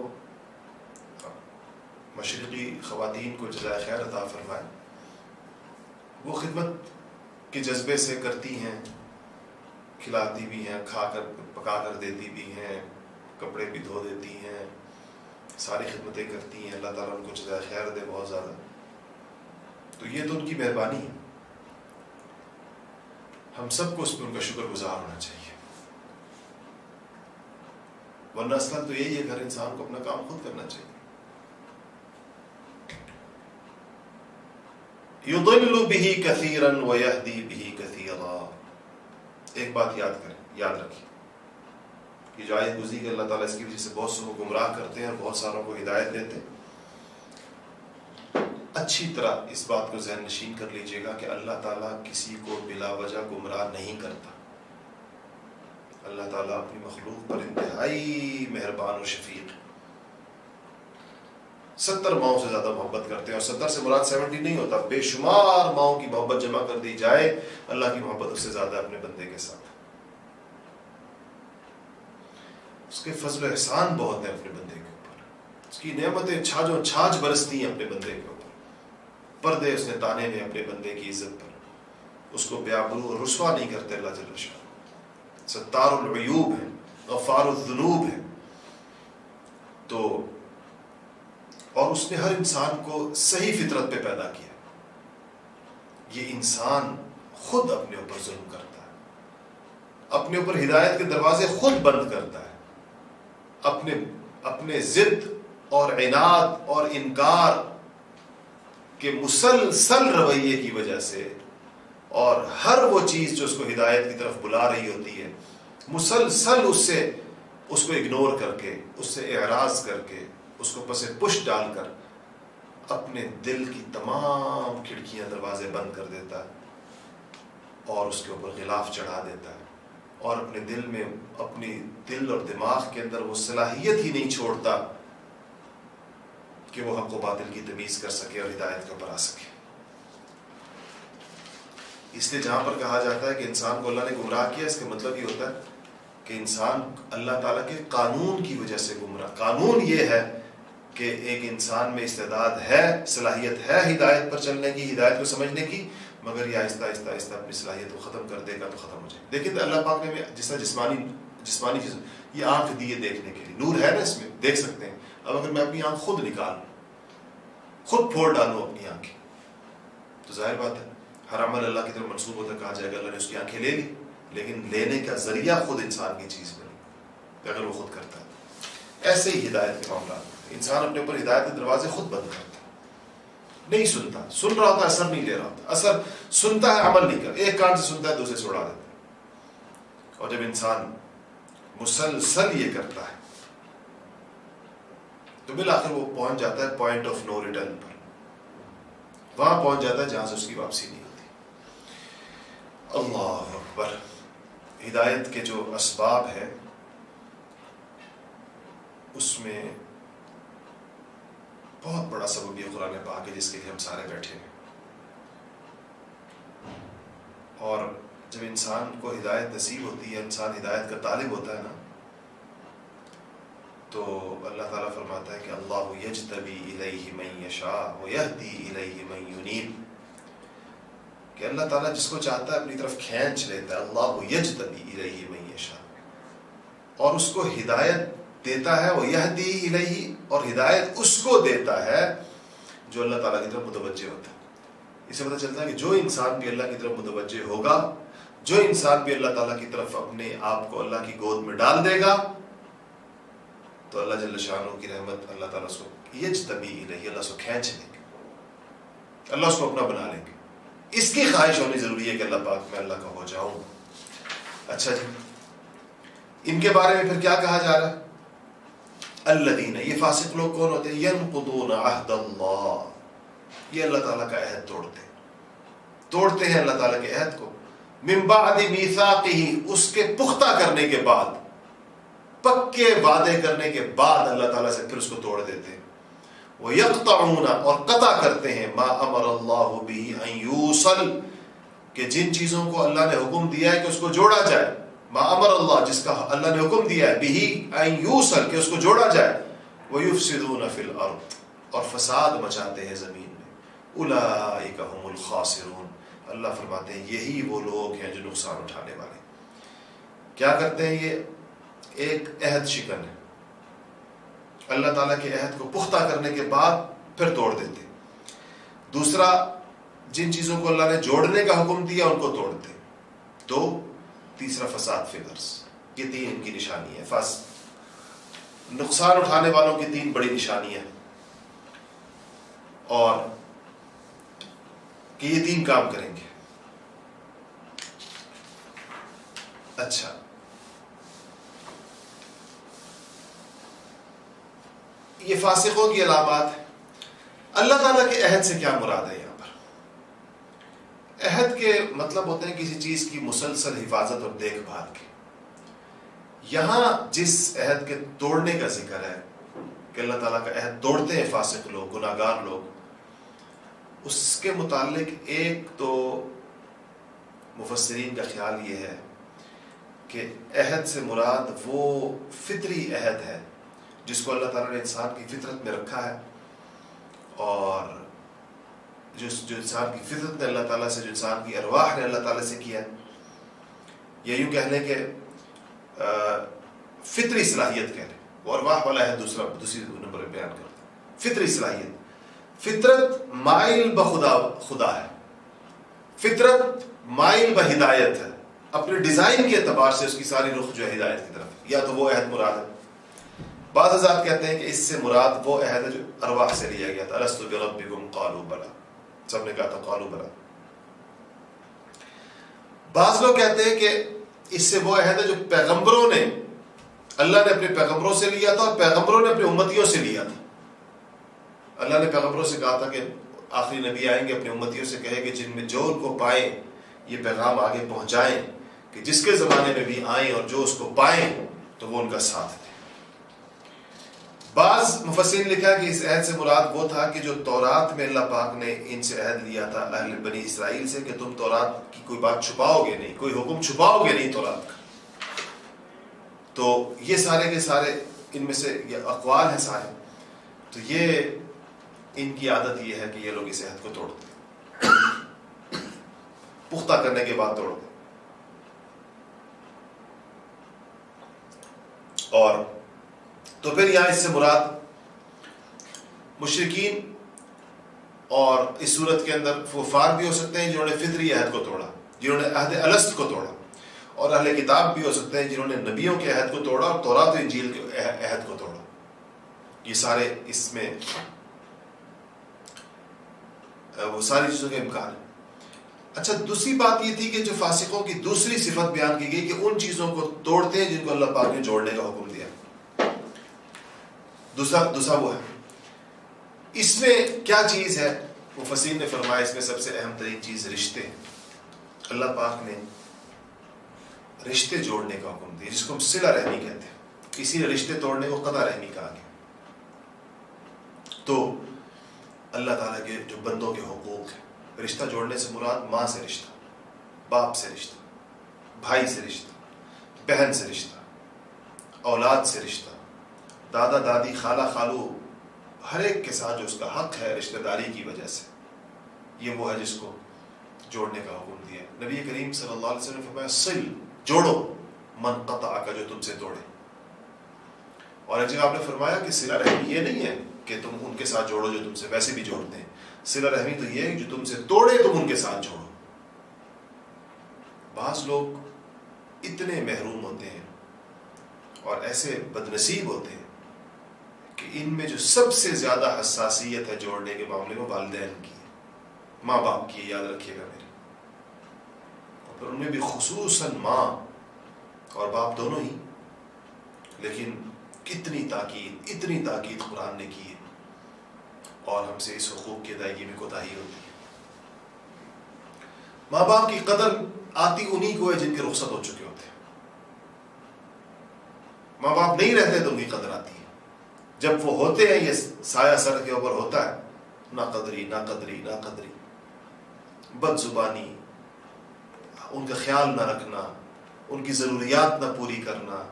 مشرقی خواتین کو جزائے خیر عطا فرمائے۔ وہ خدمت کے جذبے سے کرتی ہیں، کھلاتی بھی ہیں، کھا کر پکا کر دیتی بھی ہیں، کپڑے بھی دھو دیتی ہیں، ساری خدمتیں کرتی ہیں، اللہ تعالیٰ ان کو جزائے خیر دے بہت زیادہ۔ تو یہ تو ان کی مہربانی ہے، ہم سب کو اس پہ ان کا شکر گزار ہونا چاہیے، ورنہ اصل تو یہی ہے ہر انسان کو اپنا کام خود کرنا چاہیے۔ یضل به کثیرا ویہدی به کثیرا، ایک بات یاد رکھیے، یہ جو آیت گزری کہ اللہ تعالیٰ اس کی وجہ سے بہت سے کو گمراہ کرتے ہیں اور بہت ساروں کو ہدایت دیتے ہیں۔ اچھی طرح اس بات کو ذہن نشین کر لیجئے گا کہ اللہ تعالیٰ کسی کو بلا وجہ گمراہ نہیں کرتا۔ اللہ تعالیٰ اپنی مخلوق پر انتہائی مہربان و شفیق، 70 ماؤں سے زیادہ محبت کرتے ہیں، اور 70 سے مراد 70 نہیں ہوتا، بے شمار ماؤں کی محبت جمع کر دی جائے، اللہ کی محبت اس سے زیادہ اپنے بندے کے ساتھ۔ اس کے فضل و احسان بہت ہیں اپنے بندے کے اوپر، اس کی نعمتیں چھاجوں چھاج برستی ہیں اپنے بندے کے اوپر، پردے اس نے تانے میں اپنے بندے کی عزت پر، اس کو بے آبرو اور رسوا نہیں کرتے اللہ جل شانہ، ستار العیوب ہے، غفار الذنوب ہے۔ تو اور اس نے ہر انسان کو صحیح فطرت پہ پیدا کیا، یہ انسان خود اپنے اوپر ظلم کرتا ہے، اپنے اوپر ہدایت کے دروازے خود بند کرتا ہے، اپنے ضد اور عناد اور انکار کے مسلسل رویے کی وجہ سے، اور ہر وہ چیز جو اس کو ہدایت کی طرف بلا رہی ہوتی ہے، مسلسل اس کو اگنور کر کے، اس سے اعراض کر کے، اس کو پس پش ڈال کر اپنے دل کی تمام کھڑکیاں دروازے بند کر دیتا ہے، اور اس کے اوپر غلاف چڑھا دیتا ہے، اور اپنے دل میں، اپنی دل اور دماغ کے اندر وہ صلاحیت ہی نہیں چھوڑتا کہ وہ حق و باطل کی تمیز کر سکے اور ہدایت کے اوپر آ سکے۔ اس لیے جہاں پر کہا جاتا ہے کہ انسان کو اللہ نے گمراہ کیا، اس کا مطلب یہ ہوتا ہے کہ انسان اللہ تعالیٰ کے قانون کی وجہ سے گمراہ۔ قانون یہ ہے کہ ایک انسان میں استعداد ہے، صلاحیت ہے ہدایت پر چلنے کی، ہدایت کو سمجھنے کی، مگر یہ آہستہ آہستہ آہستہ اپنی صلاحیت کو ختم کر دے گا تو ختم ہو جائے۔ دیکھیں اللہ پاک نے جس طرح جسمانی چیز، یہ آنکھ دی ہے دیکھنے کے لیے، نور ہے نا اس میں، دیکھ سکتے ہیں۔ اب اگر میں اپنی آنکھ خود نکالوں، خود پھوڑ ڈالوں اپنی آنکھیں، تو ظاہر بات ہے ہر عمل اللہ کی طرف منسوب ہوتا ہے، کہا جائے گا اللہ نے اس کی آنکھیں لے لی، لیکن لینے کا ذریعہ خود انسان کی چیز بنی اگر وہ خود کرتا ہے۔ ایسے ہی ہدایت کے معاملات، انسان اپنے اوپر ہدایت کے دروازے خود بند کرتا ہے، نہیں سنتا، سن رہا ہوتا اثر نہیں لے رہا ہوتا، اثر سنتا ہے عمل نہیں کرتا، ایک کان سے سنتا ہے دوسرے سے اڑا دیتا ہے۔ اور جب انسان مسلسل یہ کرتا ہے تو بالآخر وہ پہنچ جاتا ہے پوائنٹ آف نو ریٹرن پر، وہاں پہنچ جاتا ہے جہاں سے اس کی واپسی نہیں ہوتی۔ اللہ اکبر۔ ہدایت کے جو اسباب ہیں اس میں بہت بڑا سبب یہ قرآن پاک ہے جس کے لیے ہم سارے بیٹھے ہیں، اور جب انسان کو ہدایت نصیب ہوتی ہے، انسان ہدایت کا طالب ہوتا ہے نا، تو اللہ تعالیٰ فرماتا ہے کہ اللہ یجتبی الیہ من یشاء ویہدی الیہ من ینیب، کہ اللہ تعالیٰ جس کو چاہتا ہے اپنی طرف کھینچ لیتا ہے، اللہ یجتبی الیہ من یشاء، اور اس کو ہدایت دیتا ہے، وہ یہدی الیہ، اور ہدایت اس کو دیتا ہے جو اللہ تعالیٰ کی طرف متوجہ ہوتا ہے۔ اس سے پتہ چلتا ہے کہ جو انسان بھی اللہ کی طرف متوجہ ہوگا، جو انسان بھی اللہ تعالیٰ کی طرف اپنے آپ کو اللہ کی گود میں ڈال دے گا، تو اللہ جل شانہ کی رحمت، اللہ تعالیٰ اس کو یجتبی الیہ، اللہ اس کو کھینچ لیں گے، اللہ اس کو اپنا بنا لیں گے۔ اس کی خواہش ہونی ضروری ہے کہ اللہ پاک میں اللہ کا ہو جاؤں۔ اچھا جی، ان کے بارے میں پھر کیا کہا جا رہا ہے؟ الذین، یہ فاسق لوگ کون ہوتے ہیں؟ ینقضون عہد اللہ، یہ اللہ تعالیٰ کا عہد توڑتے ہیں اللہ تعالیٰ کے عہد کو، من بعد میثاقہ، اس کے پختہ کرنے کے بعد، پکے وعدے کرنے کے بعد اللہ تعالیٰ سے پھر اس کو توڑ دیتے ہیں۔ وَيَقْطَعُونَ، اور قطع کرتے ہیں، مَا أَمَرَ اللَّهُ بِهِ أَن يُوصَلْ، کہ جن چیزوں کو اللہ نے حکم دیا ہے کہ اس کو جوڑا جائے، ما امر اللہ، جس کا اللہ نے حکم دیا ہے، بِهِ أَن يُوصَلْ، کہ اس کو جوڑا جائے، وَيُفْسِدُونَ فِي الْأَرْضِ، اور فساد مچاتے ہیں زمین میں، أُولَئِكَ هُمُ الْخَاسِرُونَ، اللہ فرماتے ہیں یہی وہ لوگ ہیں جو نقصان اٹھانے والے۔ کیا کرتے ہیں؟ یہ ایک عہد شکن ہے، اللہ تعالیٰ کے عہد کو پختہ کرنے کے بعد پھر توڑ دیتے۔ دوسرا، جن چیزوں کو اللہ نے جوڑنے کا حکم دیا ان کو توڑتے۔ دو، تیسرا فساد فی الارض۔ یہ تین ان کی نشانی ہے، نقصان اٹھانے والوں کی تین بڑی نشانیاں، اور کہ یہ تین کام کریں گے۔ اچھا، یہ فاسقوں کی علامات ہے۔ اللہ تعالیٰ کے عہد سے کیا مراد ہے؟ یہاں پر عہد کے مطلب ہوتے ہیں کسی چیز کی مسلسل حفاظت اور دیکھ بھال کے۔ یہاں جس عہد کے توڑنے کا ذکر ہے کہ اللہ تعالیٰ کا عہد توڑتے ہیں فاسق لوگ، گناہگار لوگ، اس کے متعلق ایک تو مفسرین کا خیال یہ ہے کہ عہد سے مراد وہ فطری عہد ہے جس کو اللہ تعالیٰ نے انسان کی فطرت میں رکھا ہے، اور جو انسان کی فطرت نے اللہ تعالیٰ سے، جو انسان کی ارواح نے اللہ تعالیٰ سے کیا ہے، یا یوں کہہ لیں کہ فطری صلاحیت کہہ لیں، وہ ارواح والا ہے دوسری نمبر میں بیان کرتا ہے۔ فطری صلاحیت، فطرت مائل خدا ہے، فطرت مائل بہدایت ہے، اپنے ڈیزائن کے اعتبار سے اس کی ساری رخ جو ہے ہدایت کی طرف، یا تو وہ عہد مراد ہے۔ بعض حضرات کہتے ہیں کہ اس سے مراد وہ عہد ہے جو ارواح سے لیا گیا تھا، الست بربکم قالوا بلی، سب نے کہا تھا قالوا بلی۔ بعض لوگ کہتے ہیں کہ اس سے وہ عہد ہے جو پیغمبروں نے، اللہ نے اپنے پیغمبروں سے لیا تھا اور پیغمبروں نے اپنے امتیوں سے لیا تھا۔ اللہ نے پیغمبروں سے کہا تھا کہ آخری نبی آئیں گے، اپنے امتیوں سے کہے کہ جن میں جو ان کو پائیں یہ پیغام آگے پہنچائیں، کہ جس کے زمانے میں بھی آئیں اور جو اس کو پائیں تو وہ ان کا ساتھ دیں۔ بعض مفسرین نے لکھا کہ اس عہد سے مراد وہ تھا کہ جو تورات میں اللہ پاک نے ان سے عہد لیا تھا اہل بنی اسرائیل سے، کہ تم تورات کی کوئی بات چھپاؤ گے نہیں، کوئی حکم چھپاؤ گے نہیں تورات کا۔ تو یہ سارے کے سارے ان میں سے یہ اقوال ہیں سارے، تو یہ ان کی عادت یہ ہے کہ یہ لوگ اس عہد کو توڑتے ہیں، پختہ کرنے کے بعد توڑتے ہیں۔ اور تو پھر یہاں اس سے مراد مشرکین اور اس صورت کے اندر کفار بھی ہو سکتے ہیں جنہوں نے فطری عہد کو توڑا، جنہوں نے عہد الست کو توڑا، اور اہل کتاب بھی ہو سکتے ہیں جنہوں نے نبیوں کے عہد کو توڑا اور تورات و انجیل کے عہد کو توڑا۔ یہ سارے اس میں وہ ساری چیزوں کے امکان ہے۔ اچھا، دوسری بات یہ تھی کہ جو فاسقوں کی دوسری صفت بیان کی گئی کہ ان چیزوں کو توڑتے ہیں جن کو اللہ پاک نے جوڑنے کا حکم دیا۔ دوسرا وہ ہے، اس میں کیا چیز ہے؟ مفسرین نے فرمایا اس میں سب سے اہم ترین چیز رشتے۔ اللہ پاک نے رشتے جوڑنے کا حکم دیا، جس کو ہم صلہ رحمی کہتے ہیں، اسی لیے رشتے توڑنے کو قطع رحمی کہا گیا۔ تو اللہ تعالیٰ کے جو بندوں کے حقوق ہیں، رشتہ جوڑنے سے مراد ماں سے رشتہ، باپ سے رشتہ، بھائی سے رشتہ، بہن سے رشتہ، اولاد سے رشتہ، دادا دادی، خالہ خالو، ہر ایک کے ساتھ جو اس کا حق ہے رشتہ داری کی وجہ سے، یہ وہ ہے جس کو جوڑنے کا حکم دیا۔ نبی کریم صلی اللہ علیہ وسلم نے فرمایا صل، جوڑو، من قطع کا، جو تم سے توڑے۔ اور ایک جگہ آپ نے فرمایا کہ صلہ رحمی یہ نہیں ہے کہ تم ان کے ساتھ جوڑو جو تم سے ویسے بھی جوڑتے ہیں، صلہ رحمی تو یہ ہے کہ جو تم سے توڑے تم ان کے ساتھ جوڑو۔ بعض لوگ اتنے محروم ہوتے ہیں اور ایسے بدنصیب ہوتے ہیں کہ ان میں جو سب سے زیادہ حساسیت ہے جوڑنے کے معاملے میں والدین کی، ماں باپ کی، یاد رکھیے گا میرے، اور پھر ان میں بھی خصوصاً ماں اور باپ دونوں ہی۔ لیکن اتنی تاکید قرآن نے کی ہے، اور ہم سے اس حقوق کی ادائیگی میں کوتاہی ہوتی ہے۔ ماں باپ کی قدر آتی انہی کو ہے جن کے رخصت ہو چکے ہوتے ہیں۔ ماں باپ نہیں رہتے تو ان کی قدر آتی ہے، جب وہ ہوتے ہیں یہ سایہ سر کے اوپر ہوتا ہے، نا قدری نا قدری نا قدری، بد زبانی، ان کا خیال نہ رکھنا، ان کی ضروریات نہ پوری کرنا،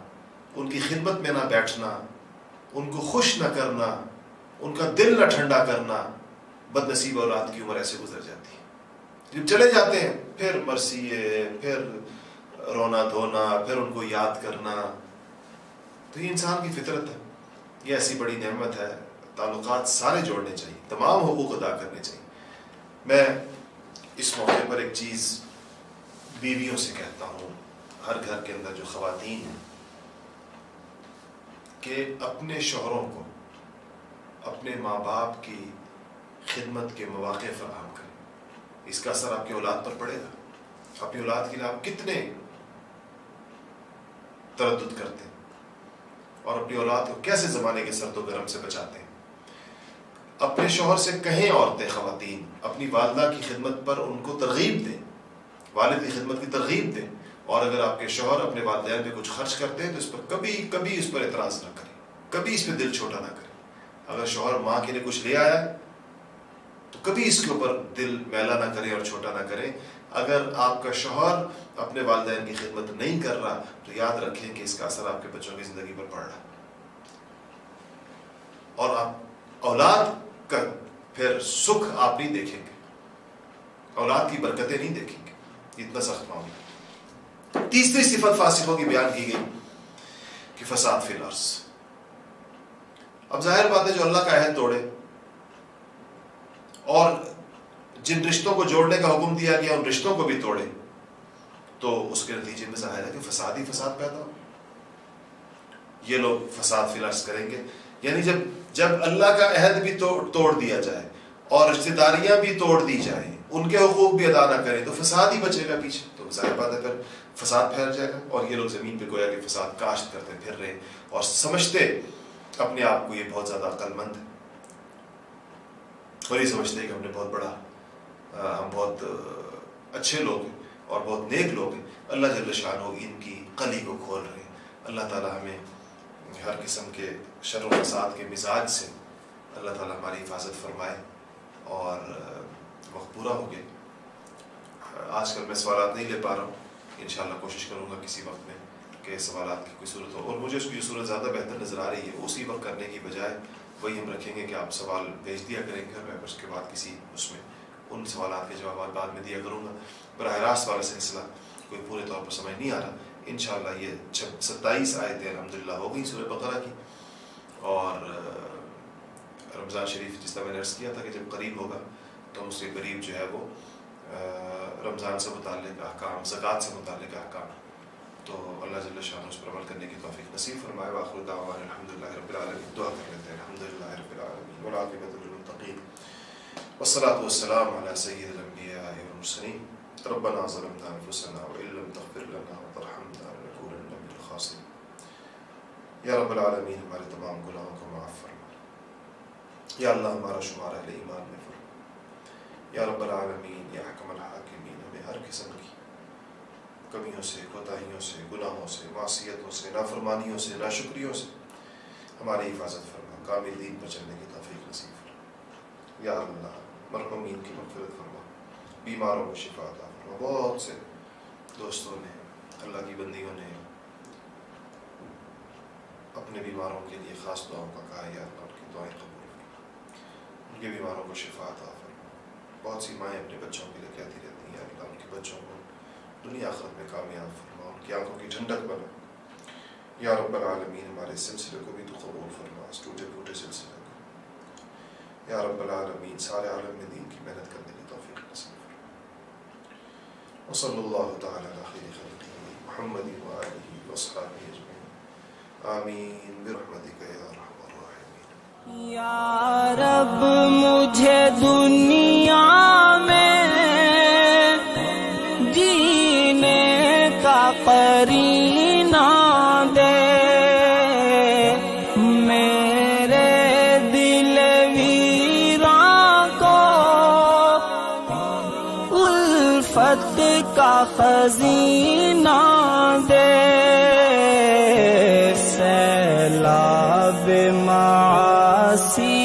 ان کی خدمت میں نہ بیٹھنا، ان کو خوش نہ کرنا، ان کا دل نہ ٹھنڈا کرنا، بد نصیب اولاد کی عمر ایسے گزر جاتی ہے۔ جب چلے جاتے ہیں پھر مرثیے، پھر رونا دھونا، پھر ان کو یاد کرنا، تو یہ انسان کی فطرت ہے، یہ ایسی بڑی نعمت ہے۔ تعلقات سارے جوڑنے چاہیے، تمام حقوق ادا کرنے چاہیے۔ میں اس موقع پر ایک چیز بیویوں سے کہتا ہوں، ہر گھر کے اندر جو خواتین ہیں، کہ اپنے شوہروں کو اپنے ماں باپ کی خدمت کے مواقع فراہم کریں۔ اس کا اثر آپ کی اولاد پر پڑے گا۔ اپنی اولاد کے لیے آپ کتنے تردد کرتے ہیں اور اپنی اولاد کو کیسے زمانے کے سرد و گرم سے بچاتے ہیں۔ اپنے شوہر سے کہیں عورتیں، خواتین اپنی والدہ کی خدمت پر ان کو ترغیب دیں، والد کی خدمت کی ترغیب دیں، اور اگر آپ کے شوہر اپنے والدین پہ کچھ خرچ کرتے ہیں تو اس پر کبھی اس پر اعتراض نہ کریں، کبھی اس پہ دل چھوٹا نہ کریں. اگر شوہر ماں کے لیے کچھ لے آیا تو کبھی اس کے اوپر دل میلا نہ کریں اور چھوٹا نہ کریں. اگر آپ کا شوہر اپنے والدین کی خدمت نہیں کر رہا تو یاد رکھیں کہ اس کا اثر آپ کے بچوں کی زندگی پر پڑ رہا، اور آپ اولاد کا پھر سکھ آپ نہیں دیکھیں گے، اولاد کی برکتیں نہیں دیکھیں گے. اتنا سخت معاملہ. تیسری صفت فاسقوں کی بیان کی گئی کہ فساد فی الارض. اب ظاہر بات ہے جو اللہ کا عہد توڑے اور جن رشتوں کو جوڑنے کا حکم دیا گیا ان رشتوں کو بھی توڑے تو اس کے نتیجے میں ظاہر ہے کہ فساد ہی فساد پیدا ہو. یہ لوگ فساد فی الارض کریں گے. یعنی جب اللہ کا عہد بھی توڑ دیا جائے اور رشتہ داریاں بھی توڑ دی جائیں، ان کے حقوق بھی ادا نہ کریں تو فساد ہی بچے گا پیچھے. تو ظاہر بات ہے پھر فساد پھیل جائے گا. اور یہ لوگ زمین پہ گویا کہ فساد کاشت کرتے پھر رہے اور سمجھتے اپنے آپ کو یہ بہت زیادہ عقل مند ہے اور یہ سمجھتے ہیں کہ ہم نے بہت بڑا، ہم بہت اچھے لوگ ہیں اور بہت نیک لوگ ہیں. اللہ جل شانہ ان کی قلی کو کھول رہے ہیں. اللہ تعالی ہمیں ہر قسم کے شر و فساد کے مزاج سے اللہ تعالی ہماری حفاظت فرمائے. اور وقت پورا ہو گیا. آج کل میں سوالات نہیں لے پا رہا ہوں، انشاءاللہ کوشش کروں گا کسی وقت میں کہ سوالات کی کوئی صورت ہو. اور مجھے اس کی صورت زیادہ بہتر نظر آ رہی ہے اسی وقت کرنے کی بجائے وہی ہم رکھیں گے کہ آپ سوال بھیج دیا کریں گھر میں، اس کے بعد کسی اس میں ان سوالات کے جوابات بعد میں دیا کروں گا. براہ راست والا سلسلہ کوئی پورے طور پر سمجھ نہیں آ رہا. انشاءاللہ یہ 27 آیتیں الحمدللہ ہو گئی سورہ بقرہ کی. اور رمضان شریف جس طرح میں نے عرض کیا تھا کہ جب قریب ہوگا تو اس کے قریب جو ہے وہ رمضان سے متعلق احکام، زکوٰۃ سے متعلق احکام، تو اللہ جل شانہ اس پر عمل کرنے کی توفیق نصیب فرمائے. وآخر دعوانا الحمدللہ رب العالمین. دعا کر لیتے ہیں. الحمدللہ رب العالمین والعاقبۃ للمتقین والصلاة والسلام علی سید الانبیاء والمرسلین. ربنا ظلمنا انفسنا وان لم تغفر لنا وترحمنا لنکونن من الخاسرین. یا رب العالمین ہمارے تمام گناہوں کو معاف فرما. یا اللہ ہمارا شمار اہل ایمان میں فرما. یا رب العالمین یا حکم الحاکمین ہمیں ہر قسم کی کمیوں سے، کوتاہیوں سے، گناہوں سے، معصیتوں سے، نافرمانیوں سے، ناشکریوں سے ہماری حفاظت فرما. کامل دین پر چلنے کی توفیق نصیب فرما. یا اللہ مرحومین کی مغفرت فرما، بیماروں کو شفا عطا فرما. بہت سے دوستوں نے، اللہ کی بندیوں نے اپنے بیماروں کے لیے خاص دعاؤں کا کہا. یا اللہ ان کی دعائیں قبول فرما، ان کے بیماروں کو شفا عطا فرما. بہت سی مائیں اپنے بچوں کے لیے کہتی رہتی ہیں یا اللہ ان کے بچوں کو دنیا آخرت میں کامیاب فرما، ان کی آنکھوں کی ٹھنڈک بنا. یا رب العالمین ہمارے سلسلے کو بھی تو قبول فرما، اس ٹوٹے پھوٹے سلسلے کو. یا رب العالمین سارے عالم میں دین کی محنت کرنے کی توفیق نصیب فرما. وصلی اللہ تعالی علی خیر خلقہ محمد وآلہ وصحبہ اجمعین. آمین برحمتک یا ارحم الراحمین. یا رب مجھے دنیا میں جینے کا قرینہ دے، میرے دل ویراں کو الفت کا خزینہ دے. سیلاب معاصی